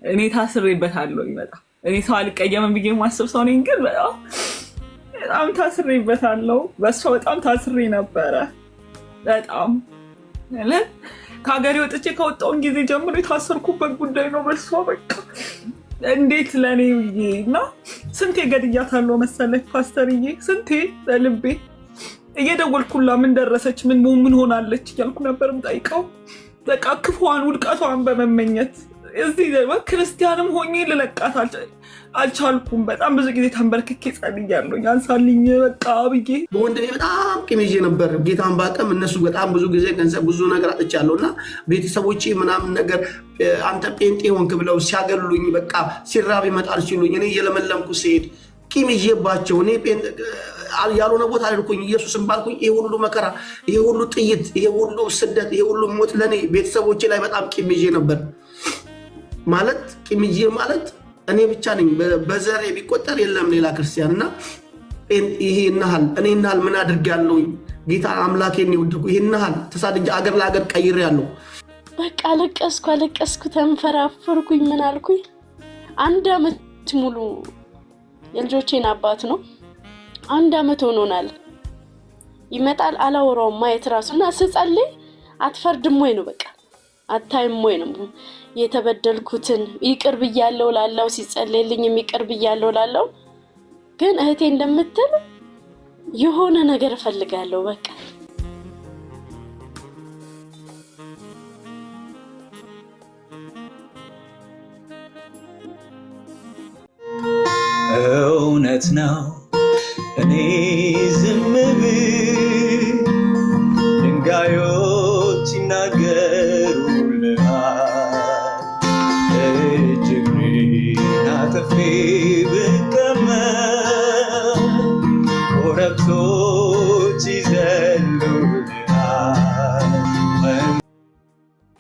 እኔ ታስሬበታለሁ ይመጣ እኔ ሰው አልቀየምም ብዬ ማስብ ሰው ነኝ ግን በጣም ታስሬበታለሁ በሷ በጣም ታስሬ ነበረ በጣም ማለት ከሀገሬ ወጥቼ ከወጣውን ጊዜ ጀምሮ የታሰርኩበት ጉዳይ ነው በሷ በቃ እንዴት ለኔ ብዬ እና ስንቴ ገድያታለሁ መሰለህ ፓስተርዬ ስንቴ በልቤ እየደወልኩላ ምን ደረሰች ምን ሆናለች እያልኩ ነበር የምጠይቀው በቃ ክፉዋን ውድቀቷን በመመኘት እዚህ ክርስቲያንም ሆኜ ልለቃት አልቻልኩም በጣም ብዙ ጊዜ ተንበርክኬ ጸልያለሁ አንሳልኝ በቃ ብዬ በወንድሜ በጣም ቂም ይዤ ነበር ጌታን ባቀም እነሱ በጣም ብዙ ጊዜ ገንዘብ ብዙ ነገር አጥቻለሁና ቤተሰቦቼ ምናምን ነገር አንተ ጴንጤ ሆንክ ብለው ሲያገሉኝ በቃ ሲራብ ይመጣል ሲሉኝ እኔ እየለመለምኩ ስሄድ ቂም ይዤባቸው እኔ ያልሆነ ቦታ አልኩኝ ኢየሱስን ባልኩኝ ይሄ ሁሉ መከራ ይሄ ሁሉ ጥይት ይሄ ሁሉ ስደት ይሄ ሁሉ ሞት ለኔ ቤተሰቦቼ ላይ በጣም ቂም ይዤ ነበር ማለት ቂም ይዤ ማለት እኔ ብቻ ነኝ በዘሬ ቢቆጠር የለም ሌላ ክርስቲያንና ይሄ እናሃል እኔ እናሃል ምን አድርጋለሁ ጌታ አምላኬን ይወድኩ ይሄ እናሃል ተሳድጄ አገር ለአገር ቀይሬያለሁ በቃ አለቀስኩ ተንፈራፈርኩኝ ምን አልኩኝ አንድ አመት ሙሉ የልጆቼን አባት ነው አንድ አመት ሆኖናል ይመጣል አላወራውም ማየት ራሱና ስጸልይ አትፈርድም ወይ ነው በቃ አታይም ወይ ነው የተበደልኩትን ይቅር ብያለሁ ላለው ሲጸልይልኝ ይቅር ብያለሁ ላለው ግን እህቴ እንደምትል የሆነ ነገር ፈልጋለሁ በቃ እውነት ነው እኔ ዝም ብል ድንጋዮች ይናገሩልሃል እጅግሬን አጥፌ ብቀመጥ ኮረብቶች ይዘሉልሃል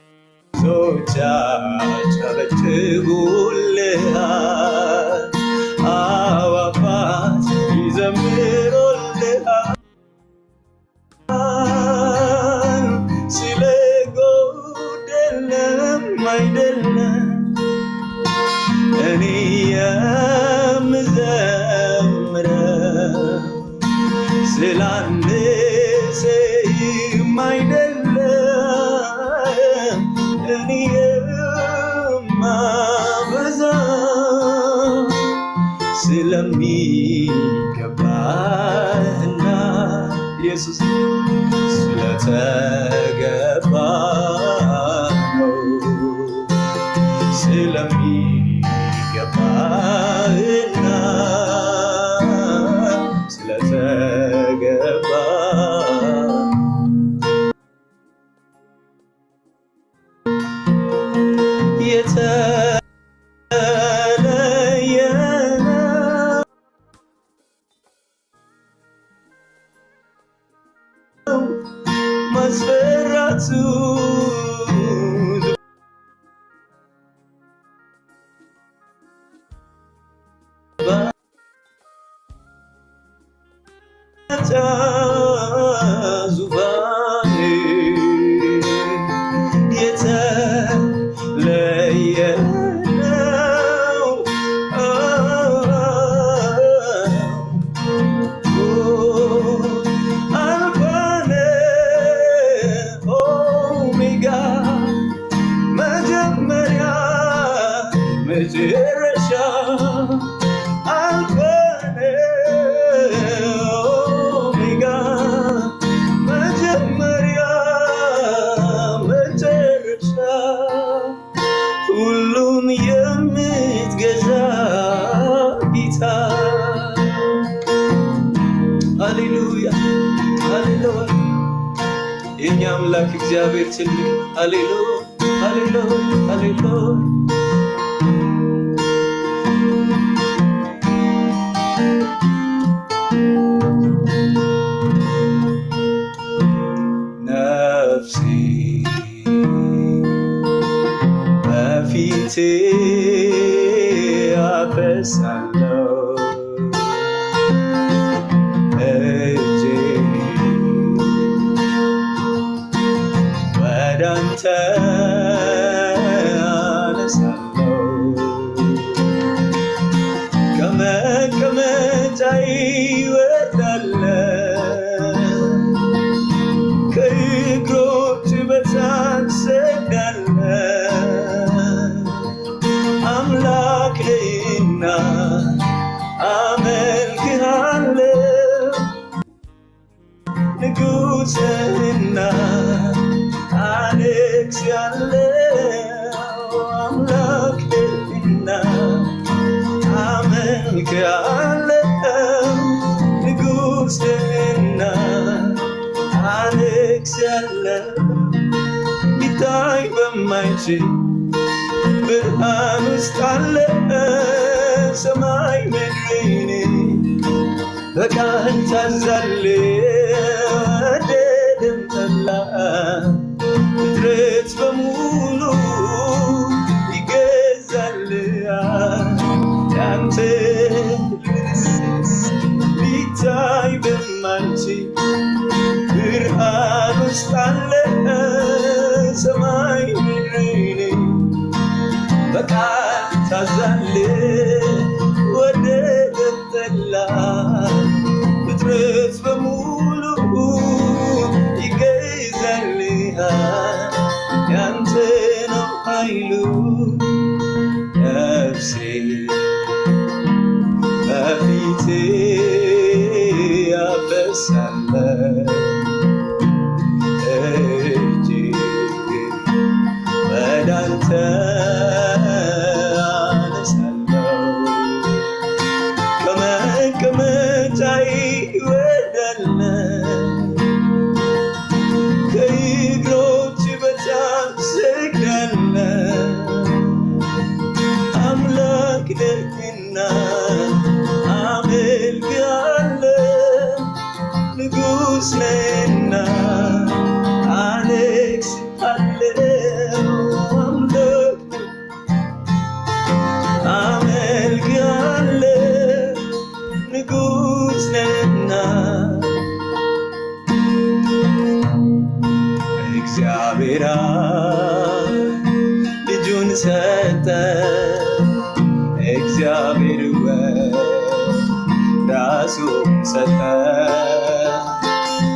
ወንዞች ያጨበጭቡልሃል አዋፋት ይዘምሩልሃል ስለጎደለም አይደለም እኔ የምዘምረው ስላነሰኝም አይደለም እኔ የማበዛው ስለሚገባህና ኢየሱስ ስለተገባ ነው ስለሚገባህና ስለተገባ መስፈራቱ ዙፋኔ የተለየ ነው አልፋነ ኦሜጋ መጀመሪያ መጨረሻ አልፋነ ኦሜጋ መጀመሪያ መጨረሻ ሁሉን የምትገዛ ጌታ ሃሌሉያ ሃሌሉያ የኛ አምላክ እግዚአብሔር ትልቅ ሃሌሉያ ሃሌሉያ ሃሌሉያ ነፍሴ በፊቴ አፈሳለሁ እጄ ወደ አንተ አነሳለሁ አመልክሃለሁ ንጉሥህና አነግሣለሁ አምላክ ነህና አመልክሃለሁ ንጉሥህና አነግሣለሁ ሊታይ በማይችል ብርሃን ውስጥ አለ ሰማይ ምድርን በቃል ታዛለህ ወደደም ጠላ ፍጥረት በሙሉ ይገዛልሃል ያንተ ሊታይ በማይችል ብርሃን ውስጥ አለ ሰማይ ምድርን በቃል ታዛለህ ወደደም ጠላ ፍጥረት በሙሉ ይገዛልሃል ያንተ ነው ኃይሉ ነፍሴ በፊትህ አፈስሳለሁ እጅግ ወደ አንተ አነሳለሁ ከመቀመጫዬ እወርዳለሁ ከእግሮች በታች እሰግዳለሁ አምላክ ነህና አመልክሃለሁ ንጉሥ ነህና አነግሣለሁ አምላክ አመልክሃለሁ ንጉሥ ነህና እግዚአብሔር ልጁን ሰጠ እግዚአብሔር ራሱን ሰጠ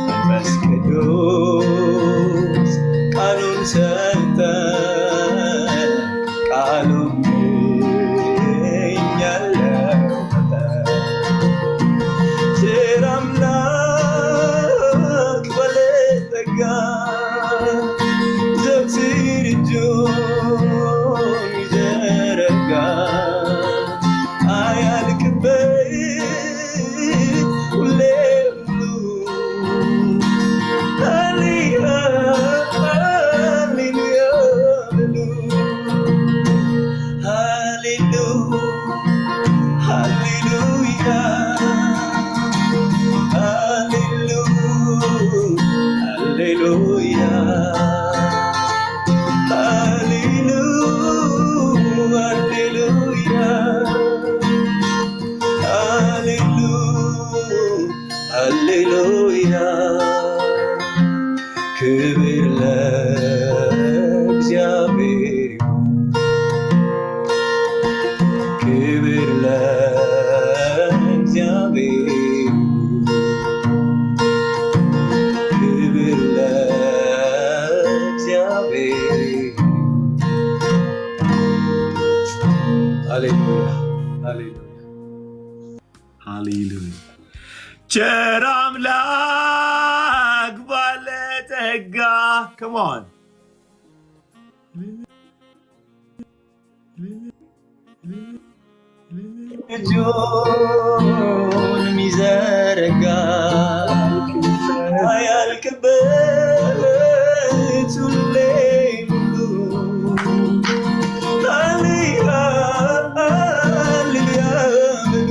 መንፈስ ቅዱስ ቃሉን ሰጠ ቃሉን እኛን ለወጠ ቸር አምላክ ባለጠጋ ዘወትር እጁን ይዘረጋ አያልቅበት ሁሌ ሙሉ ሃሌሉያ ክብር ለእግዚአብሔር ክብር ለእግዚአብሔር ክብር ለእግዚአብሔር ሃሌሉያ ሃሌሉያ ሃሌሉያ ቸር አምላክ ባለጠጋ come on እጁን ሚዘረጋ አያልቅበት ሁሌ ሙሉ ሃሌሉያ በሉ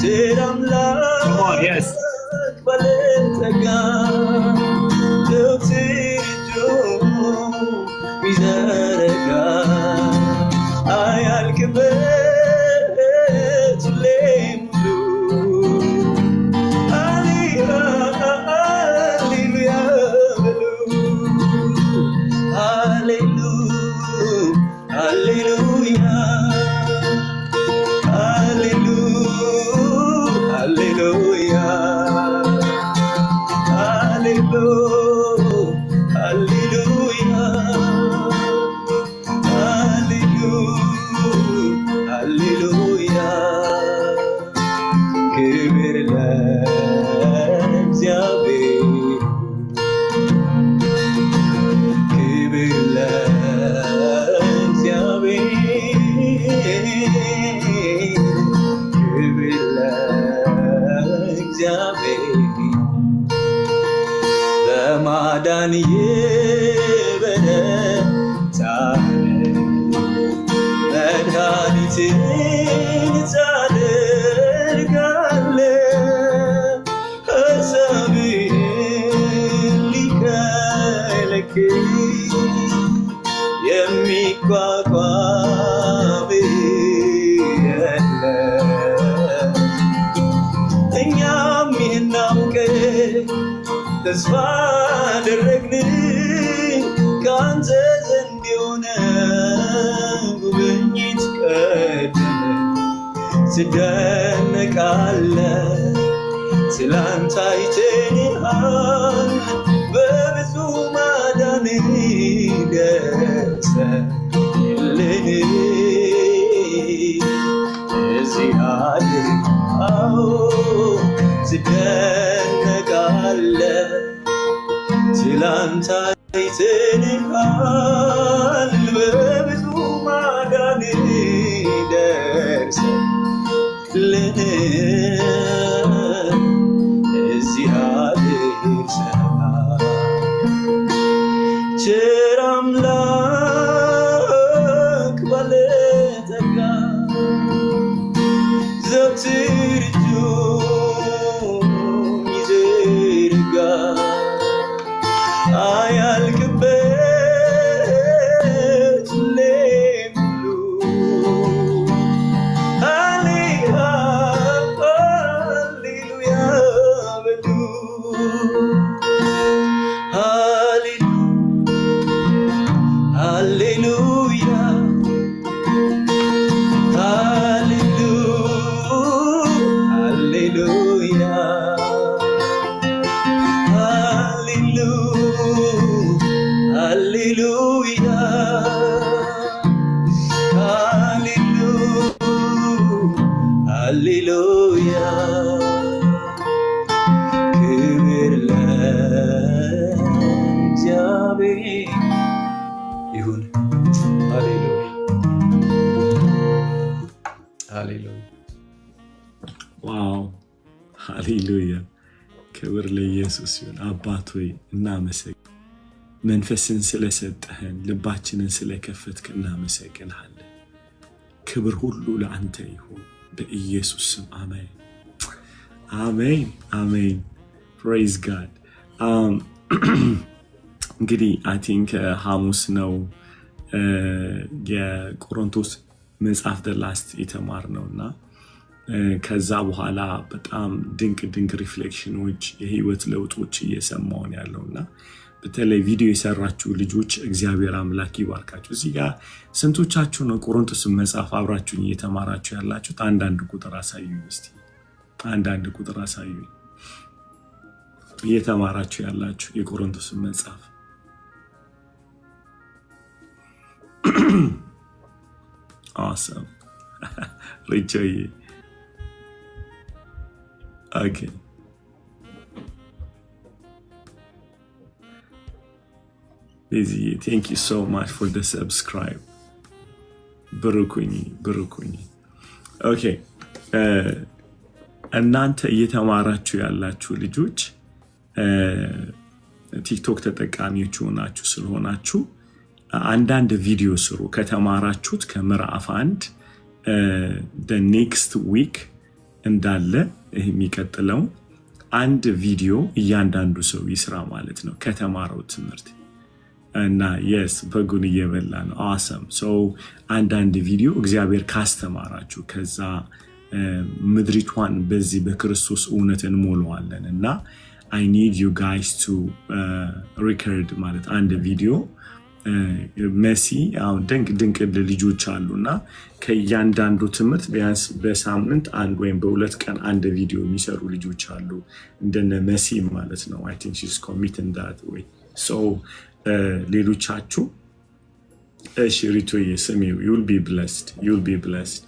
ቸር አምላክ ባለጠጋ ዘወትር እጁን ሚዘረጋ አያልቅበት ሁሌ ሙሉ ሃሌሉያ በሉ ሃሌሉያ ሃሌሉያ ፊትን ታደርጋለህ ሀሳብህን ሊከለክል የሚቋቋም የለም። እኛም ይህን አውቀን ተስፋ አደረግን ከአንተ ዘንድ የሆነ ጉብኝት ቀደመ። ትደነቃለህ ትላንት አይተንሃል በብዙ ማዳን ደርሰህልን እዚህ አድርገው ትደነቃለህ ትላንት አይተንሃል በብዙ ማዳን ደርሰህልን እዚህ አድርሰሃል። ቸር አምላክ ባለጠጋ ዘወትር እጁን ይዘረጋል አያልቅበት ሁሌም ሙሉ ሃሌሉያ በሉ ሃሌሉያ ሃሌሉያ ሃሌሉያ ሃሌሉያ ክብር ለእግዚአብሔር ይሁን። ሃሌሉያ ሃሌሉያ ዋው ሃሌሉያ ክብር ለኢየሱስ ይሁን። አባት ሆይ እናመሰግን፣ መንፈስን ስለሰጠህን ልባችንን ስለከፈትክ እናመሰግንሃለን። ክብር ሁሉ ለአንተ ይሁን በኢየሱስ ስም አሜን አሜን አሜን። ፕሬዝ ጋድ። እንግዲህ አይ ቲንክ ሐሙስ ነው የቆሮንቶስ መጽሐፍ ደላስት የተማርነው እና ከዛ በኋላ በጣም ድንቅ ድንቅ ሪፍሌክሽኖች የህይወት ለውጦች እየሰማውን ያለውና በተለይ ቪዲዮ የሰራችሁ ልጆች እግዚአብሔር አምላክ ይባርካችሁ። እዚህ ጋር ስንቶቻችሁ ነው ቆሮንቶስን መጽሐፍ አብራችሁኝ እየተማራችሁ ያላችሁት? አንዳንድ ቁጥር አሳዩኝ እስቲ። አንዳንድ ቁጥር አሳዩኝ እየተማራችሁ ያላችሁ የቆሮንቶስን መጽሐፍ። awesome ሪጆይ okay Busy. Thank you so much for the subscribe. ብሩኩኝ ኦኬ። እናንተ እየተማራችሁ ያላችሁ ልጆች ቲክቶክ ተጠቃሚዎች ሆናችሁ ስለሆናችሁ አንዳንድ ቪዲዮ ስሩ። ከተማራችሁት ከምዕራፍ 1 the next week እንዳለ የሚቀጥለው አንድ ቪዲዮ እያንዳንዱ ሰው ይስራ ማለት ነው ከተማረው ትምህርት እና የስ በጉን እየበላ ነው። አሰም ሰው አንዳንድ ቪዲዮ እግዚአብሔር ካስተማራችሁ ከዛ ምድሪቷን በዚህ በክርስቶስ እውነት እንሞላዋለን እና I need you guys to record ማለት አንድ ቪዲዮ መሲ አሁን ድንቅ ልጆች አሉና ከእያንዳንዱ ትምህርት ቢያንስ በሳምንት አንድ ወይም በሁለት ቀን አንድ ቪዲዮ የሚሰሩ ልጆች አሉ እንደነ መሲ ማለት ነው። I think she's committing that way. So ሌሎቻችሁ እሺ ሪቶዬ ስሚው you'll be blessed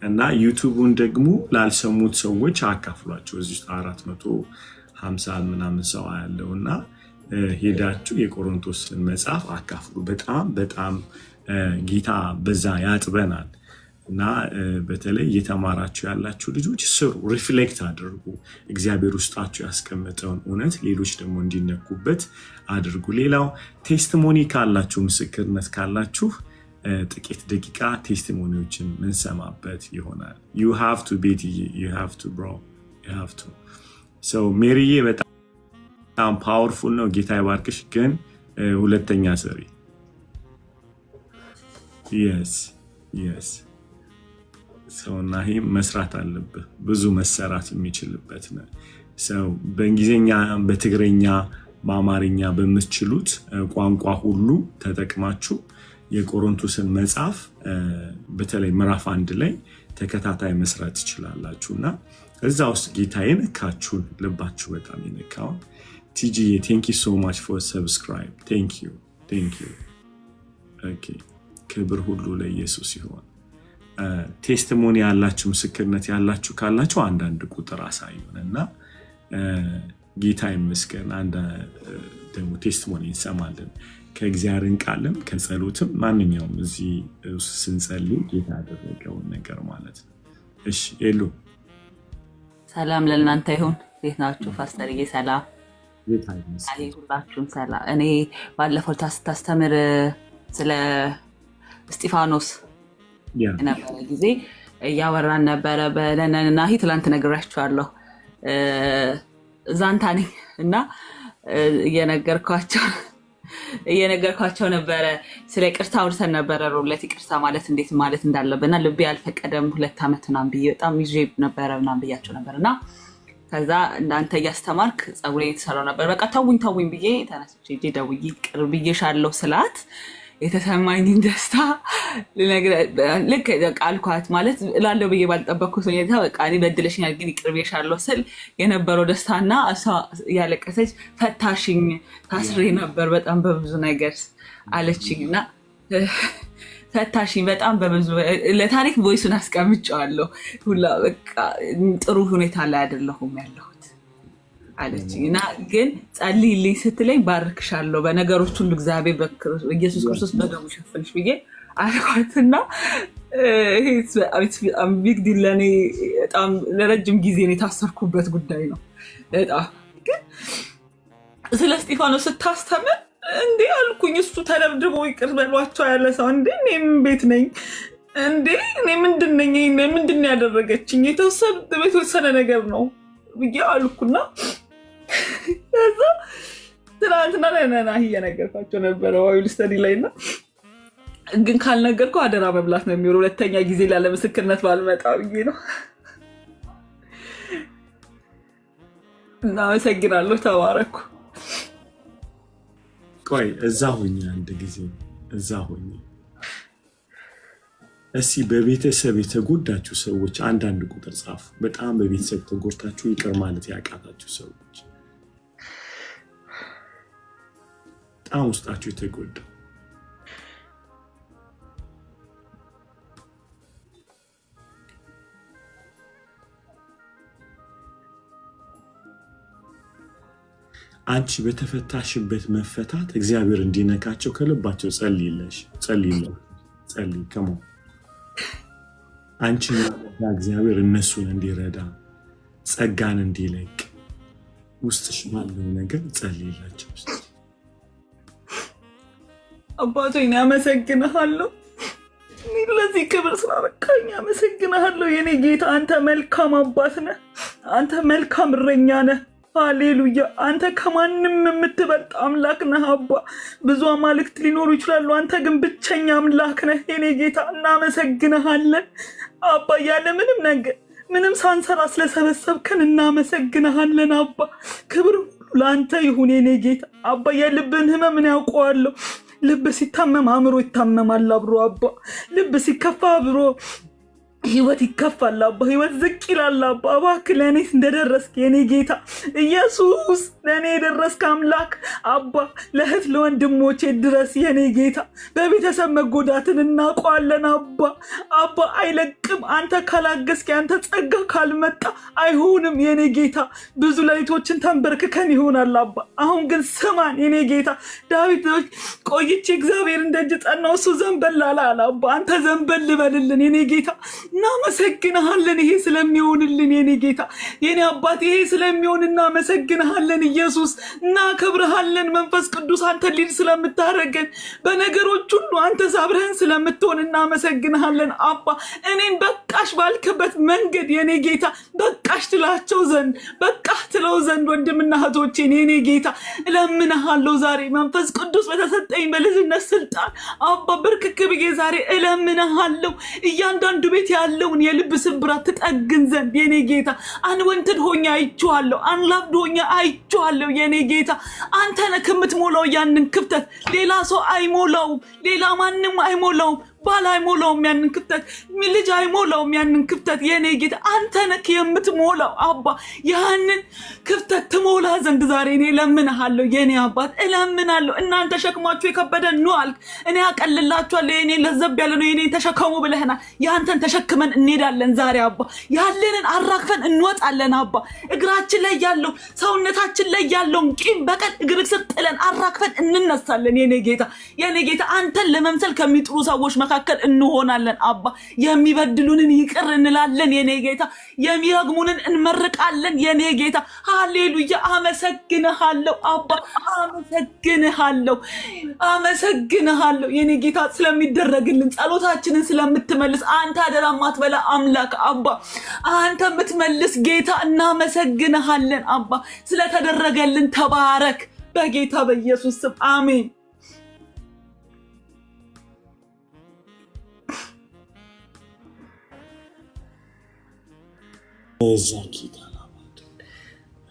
እና ዩቲዩቡን ደግሞ ላልሰሙት ሰዎች አካፍሏቸው። እዚህ 450 ምናምን ሰው ያለውና ሄዳችሁ የቆሮንቶስን መጽሐፍ አካፍሉ። በጣም ጌታ በዛ ያጥበናል እና በተለይ እየተማራችሁ ያላችሁ ልጆች ስሩ፣ ሪፍሌክት አድርጉ። እግዚአብሔር ውስጣችሁ ያስቀመጠውን እውነት ሌሎች ደግሞ እንዲነኩበት አድርጉ። ሌላው ቴስቲሞኒ ካላችሁ፣ ምስክርነት ካላችሁ ጥቂት ደቂቃ ቴስቲሞኒዎችን ምንሰማበት ይሆናል። ዩ ሃቭ ቱ ቤትዬ ዩ ሃቭ ቱ ብሮ ዩ ሃቭ ቱ ሰው ሜሪዬ በጣም ፓወርፉል ነው። ጌታ ይባርክሽ። ግን ሁለተኛ ስሪ የስ ሰውና ይሄ መስራት አለብህ። ብዙ መሰራት የሚችልበት ነው። ሰው በእንግሊዝኛ፣ በትግረኛ፣ በአማርኛ በምትችሉት ቋንቋ ሁሉ ተጠቅማችሁ የቆሮንቶስን መጽሐፍ በተለይ ምዕራፍ 1 ላይ ተከታታይ መስራት ትችላላችሁ እና እዛ ውስጥ ጌታ የነካችሁን ልባችሁ በጣም የነካውን ቲጂዬ ቴንክ ዩ ሶ ማች ፎር ሰብስክራይብ ቴንክ ዩ። ኦኬ ክብር ሁሉ ለኢየሱስ ይሆን። ቴስቲሞኒ ያላችሁ ምስክርነት ያላችሁ ካላችሁ አንዳንድ ቁጥር አሳዩን እና ጌታ ይመስገን። አንድ ደግሞ ቴስቲሞኒ እንሰማለን ከእግዚአብሔርን ቃልም ከጸሎትም ማንኛውም እዚህ ስንጸልይ ጌታ ያደረገውን ነገር ማለት ነው። እሺ ኤሉ ሰላም ለእናንተ ይሁን። እንዴት ናችሁ? ፓስተርዬ ሰላም ሁላችሁም ሰላም። እኔ ባለፈው ታስተምር ስለ እስጢፋኖስ የነበረ ጊዜ እያወራን ነበረ በለነንና ትላንት ነግራችኋለሁ። ዛንታ ነኝ እና እየነገርኳቸው ነበረ። ስለ ይቅርታ አውርተን ነበረ። ሮለት ይቅርታ ማለት እንዴት ማለት እንዳለብና ልቤ አልፈቀደም 2 ዓመት ምናምን ብዬ በጣም ይዤ ነበረ ምናምን ብያቸው ነበር እና ከዛ እንዳንተ እያስተማርክ ፀጉሬ የተሰራው ነበር። በቃ ተውኝ ብዬ ተነስቼ ደውዬ ቅር ብዬሻለሁ ስላት የተሰማኝን ደስታ ልክ አልኳት። ማለት እላለሁ ብዬ ባልጠበቅኩት ሁኔታ በቃ እኔ በድለሽኛል ግን ይቅር ብዬሻለሁ ስል የነበረው ደስታና እሷ ያለቀሰች ፈታሽኝ፣ ታስሬ ነበር በጣም በብዙ ነገር አለችኝ እና ፈታሽኝ በጣም በብዙ ለታሪክ ቮይሱን አስቀምጨዋለሁ ሁላ በቃ ጥሩ ሁኔታ ላይ አይደለሁም ያለሁት አለችኝ እና ግን ጸልይልኝ ስትለኝ ባርክሻለሁ በነገሮች ሁሉ እግዚአብሔር በኢየሱስ ክርስቶስ በደሙ ሸፍንሽ ብዬ አልኳትና በጣም ቢግ ዲል ለእኔ በጣም ለረጅም ጊዜ ነው የታሰርኩበት ጉዳይ ነው። በጣም ግን ስለ እስጢፋኖስ ስታስተምር እንዴ አልኩኝ። እሱ ተደብድቦ ይቅር በሏቸው ያለ ሰው እንዴ እኔም ቤት ነኝ እንዴ እኔ ምንድን ነኝ? ምንድን ያደረገችኝ? የተወሰነ ነገር ነው ብዬ አልኩና ከዛ ትናንትና ለነና እየነገርኳቸው ነበረ ባይብል ስተዲ ላይ እና ግን ካልነገርኩ አደራ መብላት ነው የሚሆነው። ሁለተኛ ጊዜ ላለ ምስክርነት ባልመጣ ብዬ ነው። እናመሰግናለሁ። ተባረኩ። ቆይ እዛ ሆኜ አንድ ጊዜ እዛ ሆኜ እስኪ በቤተሰብ የተጎዳችሁ ሰዎች አንዳንድ ቁጥር ጻፉ። በጣም በቤተሰብ ተጎድታችሁ ይቅር ማለት ያቃታችሁ ሰዎች፣ በጣም ውስጣችሁ የተጎዳ አንቺ በተፈታሽበት መፈታት እግዚአብሔር እንዲነካቸው ከልባቸው ጸልይ ከሞ አንቺ እግዚአብሔር እነሱን እንዲረዳ ጸጋን እንዲለቅ ውስጥሽ ባለው ነገር ጸልይላቸው። አባቶኝ አመሰግንሃለሁ። ለዚህ ክብር ስላበቃኝ አመሰግንሃለሁ የኔ ጌታ። አንተ መልካም አባት ነህ። አንተ መልካም እረኛ ነህ። ሃሌሉያ። አንተ ከማንም የምትበልጥ አምላክ ነህ አባ። ብዙ አማልክት ሊኖሩ ይችላሉ፣ አንተ ግን ብቸኛ አምላክ ነህ የኔ ጌታ። እናመሰግንሃለን አባ። ያለ ምንም ነገር ምንም ሳንሰራ ስለሰበሰብከን እናመሰግንሃለን አባ። ክብር ሁሉ ለአንተ ይሁን የኔ ጌታ አባ። የልብን ህመምን ያውቀዋለሁ። ልብ ሲታመም አእምሮ ይታመማል አብሮ አባ። ልብ ሲከፋ አብሮ ህይወት ይከፋል አባ። ህይወት ዝቅ ይላል አባ። እባክህ ለእኔ እንደደረስክ የኔ ጌታ ኢየሱስ፣ ለእኔ የደረስክ አምላክ አባ፣ ለእህት ለወንድሞቼ ድረስ የኔ ጌታ። በቤተሰብ መጎዳትን እናውቀዋለን አባ። አባ አይለቅም። አንተ ካላገዝክ፣ አንተ ጸጋ ካልመጣ አይሆንም የኔ ጌታ። ብዙ ሌሊቶችን ተንበርክከን ይሆናል አባ። አሁን ግን ስማን የኔ ጌታ። ዳዊት ቆይቼ እግዚአብሔር እንደጅ ጸናው፣ እሱ ዘንበል አለ አባ። አንተ ዘንበል ልበልልን የኔ ጌታ። እናመሰግንሃለን ይሄ ስለሚሆንልን የኔ ጌታ የኔ አባት ይሄ ስለሚሆን እናመሰግንሃለን ኢየሱስ እናከብርሃለን መንፈስ ቅዱስ አንተ ሊድ ስለምታረገን በነገሮች ሁሉ አንተ ሳብረህን ስለምትሆን እናመሰግንሃለን አባ እኔን በቃሽ ባልክበት መንገድ የኔ ጌታ በቃሽ ትላቸው ዘንድ በቃህ ትለው ዘንድ ወንድምና እህቶቼን የኔ ጌታ እለምንሃለሁ ዛሬ መንፈስ ቅዱስ በተሰጠኝ በልጅነት ስልጣን አባ ብርክክ ብዬ ዛሬ እለምንሃለሁ እያንዳንዱ ቤት ያለውን የልብ ስብራት ትጠግን ዘንድ የኔ ጌታ አንወንትድ ሆኛ አይቼዋለሁ አንላፍድ ሆኛ አይቼዋለሁ የኔ ጌታ አንተ ነህ የምትሞላው ያንን ክፍተት ሌላ ሰው አይሞላውም ሌላ ማንም አይሞላውም ባል አይሞላውም ያንን ክፍተት ልጅ አይሞላውም ያንን ክፍተት የኔ ጌታ አንተ ነህ የምትሞላው አባ ያንን ክፍተት ትሞላ ዘንድ ዛሬ እኔ እለምንሃለሁ የኔ አባት እለምናለሁ እናንተ ሸክማችሁ የከበደ ነው አልክ እኔ አቀልላችኋለሁ የኔ ለዘብ ያለ ነው የኔ ተሸከሙ ብለህናል ያንተን ተሸክመን እንሄዳለን ዛሬ አባ ያለንን አራክፈን እንወጣለን አባ እግራችን ላይ ያለው ሰውነታችን ላይ ያለው ቂም በቀል እግር ስር ጥለን አራክፈን እንነሳለን የኔ ጌታ አንተን ለመምሰል ከሚጥሩ ሰዎች መካከል እንሆናለን አባ የሚበድሉንን ይቅር እንላለን የኔ ጌታ የሚረግሙንን እንመርቃለን የኔ ጌታ ሃሌሉያ አመሰግንሃለሁ አባ አመሰግንሃለሁ የኔ ጌታ ስለሚደረግልን ጸሎታችንን ስለምትመልስ አንተ አደራ ማትበላ አምላክ አባ አንተ የምትመልስ ጌታ እናመሰግንሃለን አባ ስለተደረገልን ተባረክ በጌታ በኢየሱስ ስም አሜን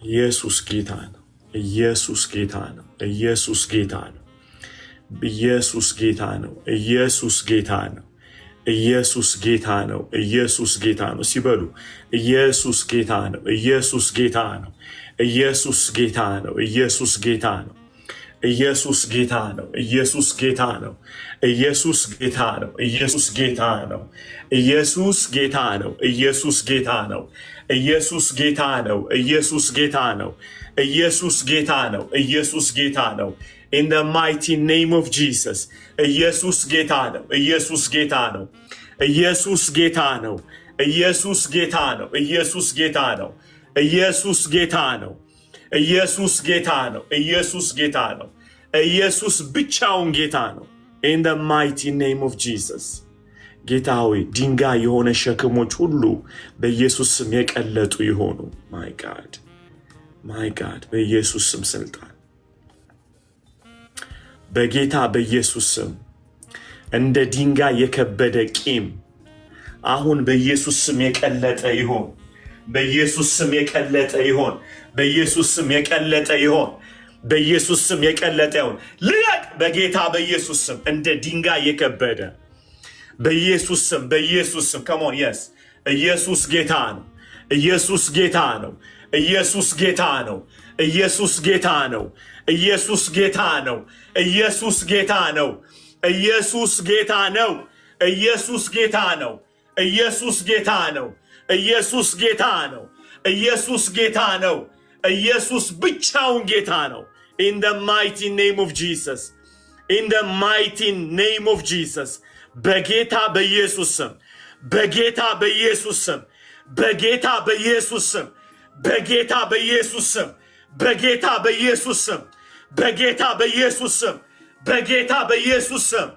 ኢየሱስ ጌታ ነው ኢየሱስ ጌታ ነው ኢየሱስ ጌታ ነው ኢየሱስ ጌታ ነው ኢየሱስ ጌታ ነው ኢየሱስ ጌታ ነው ኢየሱስ ጌታ ነው ሲበሉ ኢየሱስ ጌታ ነው ኢየሱስ ጌታ ነው ኢየሱስ ጌታ ነው ኢየሱስ ጌታ ነው ኢየሱስ ጌታ ነው ኢየሱስ ጌታ ነው ኢየሱስ ጌታ ነው ኢየሱስ ጌታ ነው ኢየሱስ ጌታ ነው ኢየሱስ ጌታ ነው ኢየሱስ ጌታ ነው ኢየሱስ ጌታ ነው ኢየሱስ ጌታ ነው ኢየሱስ ጌታ ነው in the mighty name of Jesus ኢየሱስ ጌታ ነው ኢየሱስ ጌታ ነው ኢየሱስ ጌታ ነው ኢየሱስ ጌታ ነው ኢየሱስ ጌታ ነው ኢየሱስ ጌታ ነው ኢየሱስ ጌታ ነው ኢየሱስ ጌታ ነው ኢየሱስ ብቻውን ጌታ ነው in the mighty name of Jesus ጌታ ሆይ ድንጋይ የሆነ ሸክሞች ሁሉ በኢየሱስ ስም የቀለጡ ይሆኑ my God በኢየሱስ ስም ስልጣን በጌታ በኢየሱስ ስም እንደ ድንጋይ የከበደ ቂም አሁን በኢየሱስ ስም የቀለጠ ይሆን በኢየሱስ ስም የቀለጠ ይሆን በኢየሱስ ስም የቀለጠ ይሆን በኢየሱስ ስም የቀለጠ ይሆን ልቀቅ በጌታ በኢየሱስ ስም እንደ ድንጋይ የከበደ በኢየሱስ ስም come on yes ኢየሱስ ጌታ ነው ኢየሱስ ጌታ ነው ኢየሱስ ጌታ ነው ኢየሱስ ጌታ ነው ኢየሱስ ጌታ ነው ኢየሱስ ጌታ ነው ኢየሱስ ጌታ ነው ኢየሱስ ጌታ ነው ኢየሱስ ጌታ ነው ኢየሱስ ጌታ ነው ኢየሱስ ጌታ ነው ኢየሱስ ብቻውን ጌታ ነው in the mighty name of Jesus in the mighty name of Jesus በጌታ በኢየሱስ ስም በጌታ በኢየሱስ ስም በጌታ በኢየሱስ ስም በጌታ በኢየሱስ ስም በጌታ በኢየሱስ ስም በጌታ በኢየሱስ ስም በጌታ በኢየሱስ ስም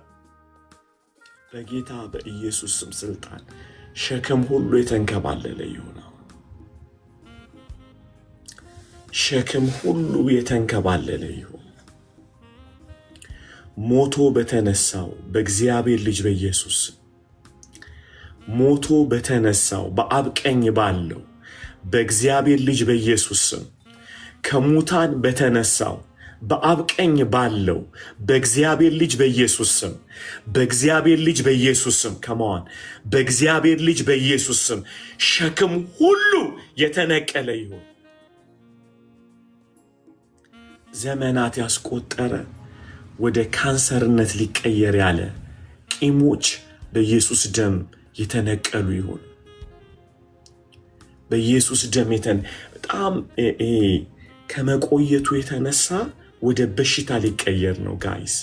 በጌታ በኢየሱስ ስም ስልጣን ሸክም ሁሉ የተንከባለለ ይሁን ሸክም ሁሉ የተንከባለለ ይሁን ሞቶ በተነሳው በእግዚአብሔር ልጅ በኢየሱስ ሞቶ በተነሳው በአብ ቀኝ ባለው በእግዚአብሔር ልጅ በኢየሱስ ከሙታን በተነሳው በአብ ቀኝ ባለው በእግዚአብሔር ልጅ በኢየሱስ በእግዚአብሔር ልጅ በኢየሱስ ከማን በእግዚአብሔር ልጅ በኢየሱስ ሸክም ሁሉ የተነቀለ ይሁን ዘመናት ያስቆጠረ ወደ ካንሰርነት ሊቀየር ያለ ቂሞች በኢየሱስ ደም የተነቀሉ ይሁን በኢየሱስ ደም በጣም ከመቆየቱ የተነሳ ወደ በሽታ ሊቀየር ነው ጋይስ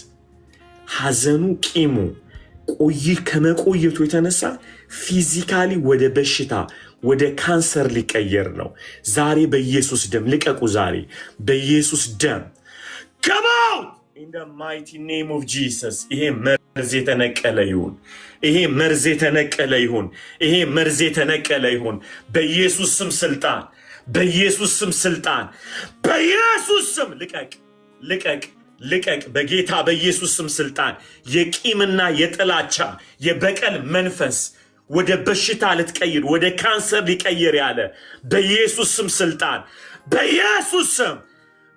ሐዘኑ ቂሙ ከመቆየቱ የተነሳ ፊዚካሊ ወደ በሽታ ወደ ካንሰር ሊቀየር ነው። ዛሬ በኢየሱስ ደም ልቀቁ። ዛሬ በኢየሱስ ደም come out in the mighty name of Jesus። ይሄ መርዝ የተነቀለ ይሁን። ይሄ መርዝ የተነቀለ ይሁን። ይሄ መርዝ የተነቀለ ይሁን በኢየሱስ ስም ስልጣን፣ በኢየሱስ ስም ስልጣን፣ በኢየሱስ ስም ልቀቅ፣ ልቀቅ፣ ልቀቅ በጌታ በኢየሱስ ስም ስልጣን። የቂምና የጥላቻ የበቀል መንፈስ ወደ በሽታ ልትቀይር ወደ ካንሰር ሊቀይር ያለ በኢየሱስ ስም ስልጣን፣ በኢየሱስ ስም፣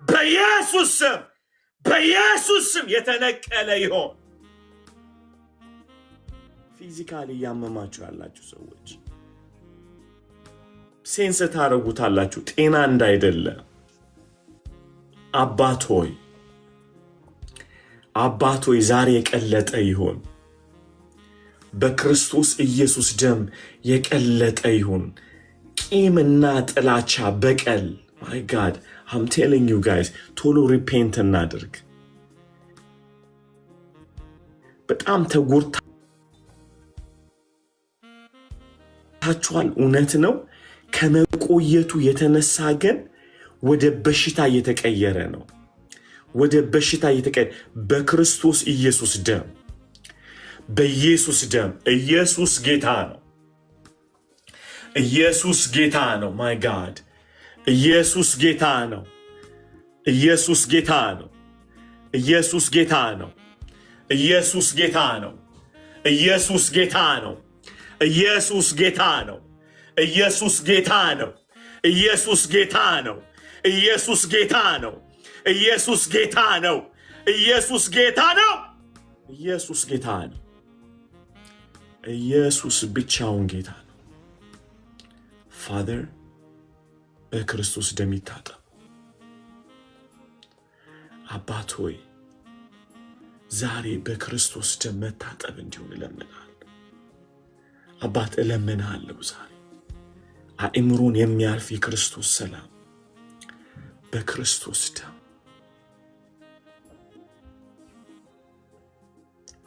በኢየሱስ ስም፣ በኢየሱስ ስም የተነቀለ ይሆን። ፊዚካሊ ያመማችሁ ያላችሁ ሰዎች ሴንስ ታረጉታላችሁ ጤና እንዳይደለ። አባት ሆይ ዛሬ የቀለጠ ይሁን በክርስቶስ ኢየሱስ ደም የቀለጠ ይሁን ቂምና ጥላቻ በቀል። my God, I'm telling you guys ቶሎ ሪፔንት እናድርግ። በጣም ተጎድታችኋል፣ እውነት ነው። ከመቆየቱ የተነሳ ግን ወደ በሽታ እየተቀየረ ነው። ወደ በሽታ እየተቀየረ በክርስቶስ ኢየሱስ ደም፣ በኢየሱስ ደም። ኢየሱስ ጌታ ነው። ኢየሱስ ጌታ ነው። my God ኢየሱስ ጌታ ነው። ኢየሱስ ጌታ ነው። ኢየሱስ ጌታ ነው። ኢየሱስ ጌታ ነው። ኢየሱስ ጌታ ነው። ኢየሱስ ጌታ ነው። ኢየሱስ ጌታ ነው። ኢየሱስ ጌታ ነው። ኢየሱስ ጌታ ነው። ኢየሱስ ጌታ ነው። ኢየሱስ ጌታ ነው። ኢየሱስ ጌታ ነው። ኢየሱስ ብቻውን ጌታ ነው። ፋዘር በክርስቶስ ደም ይታጠብ። አባት ሆይ ዛሬ በክርስቶስ ደም መታጠብ እንዲሆን እለምናለሁ። አባት እለምናለሁ ዛሬ አእምሮን የሚያልፍ የክርስቶስ ሰላም በክርስቶስ ደም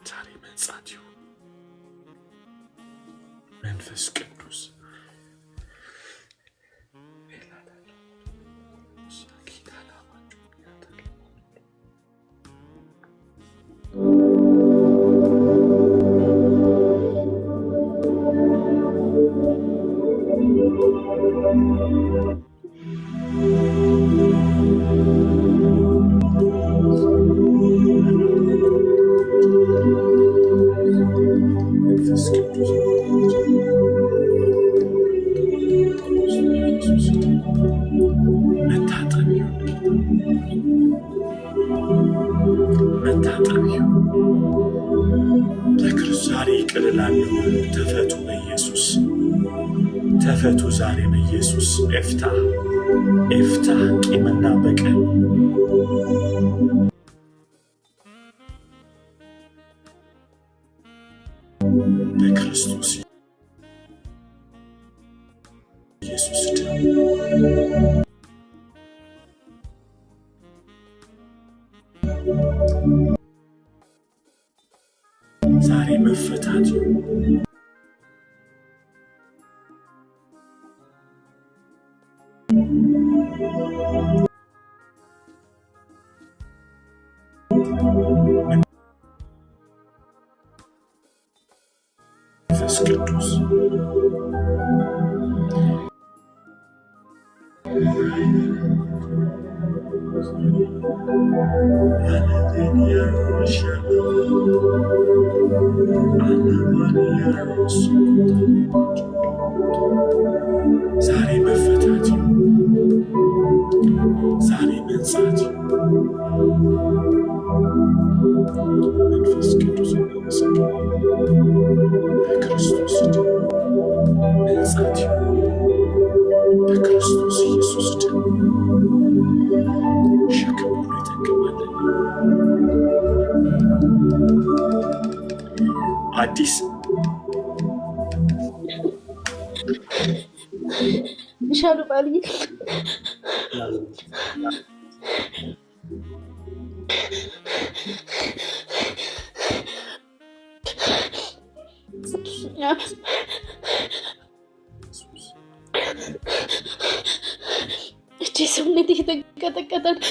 ዛሬ መንጻት ይሁን። መንፈስ ቅዱስ ዛሬ ይቅር እላለሁ። ተፈቱ በኢየሱስ ተፈቱ ዛሬ በኢየሱስ ኤፍታ ኤፍታ ቂምና በቀል በክርስቶስ ኢየሱስ ደም ዛሬ መፈታት መንፈስ ቅዱስ ዛሬ መፈታት ዛሬ መንጻት መንፈስ ቅዱስ በክርስቶስ ደም መንጻት በክርስቶስ ኢየሱስ ደም ሸክም ሁሉ ይጠቅማል። አዲስ ይሻሉ ባልይ እጄ ሰውነቴ የተንቀጠቀጠ ነው።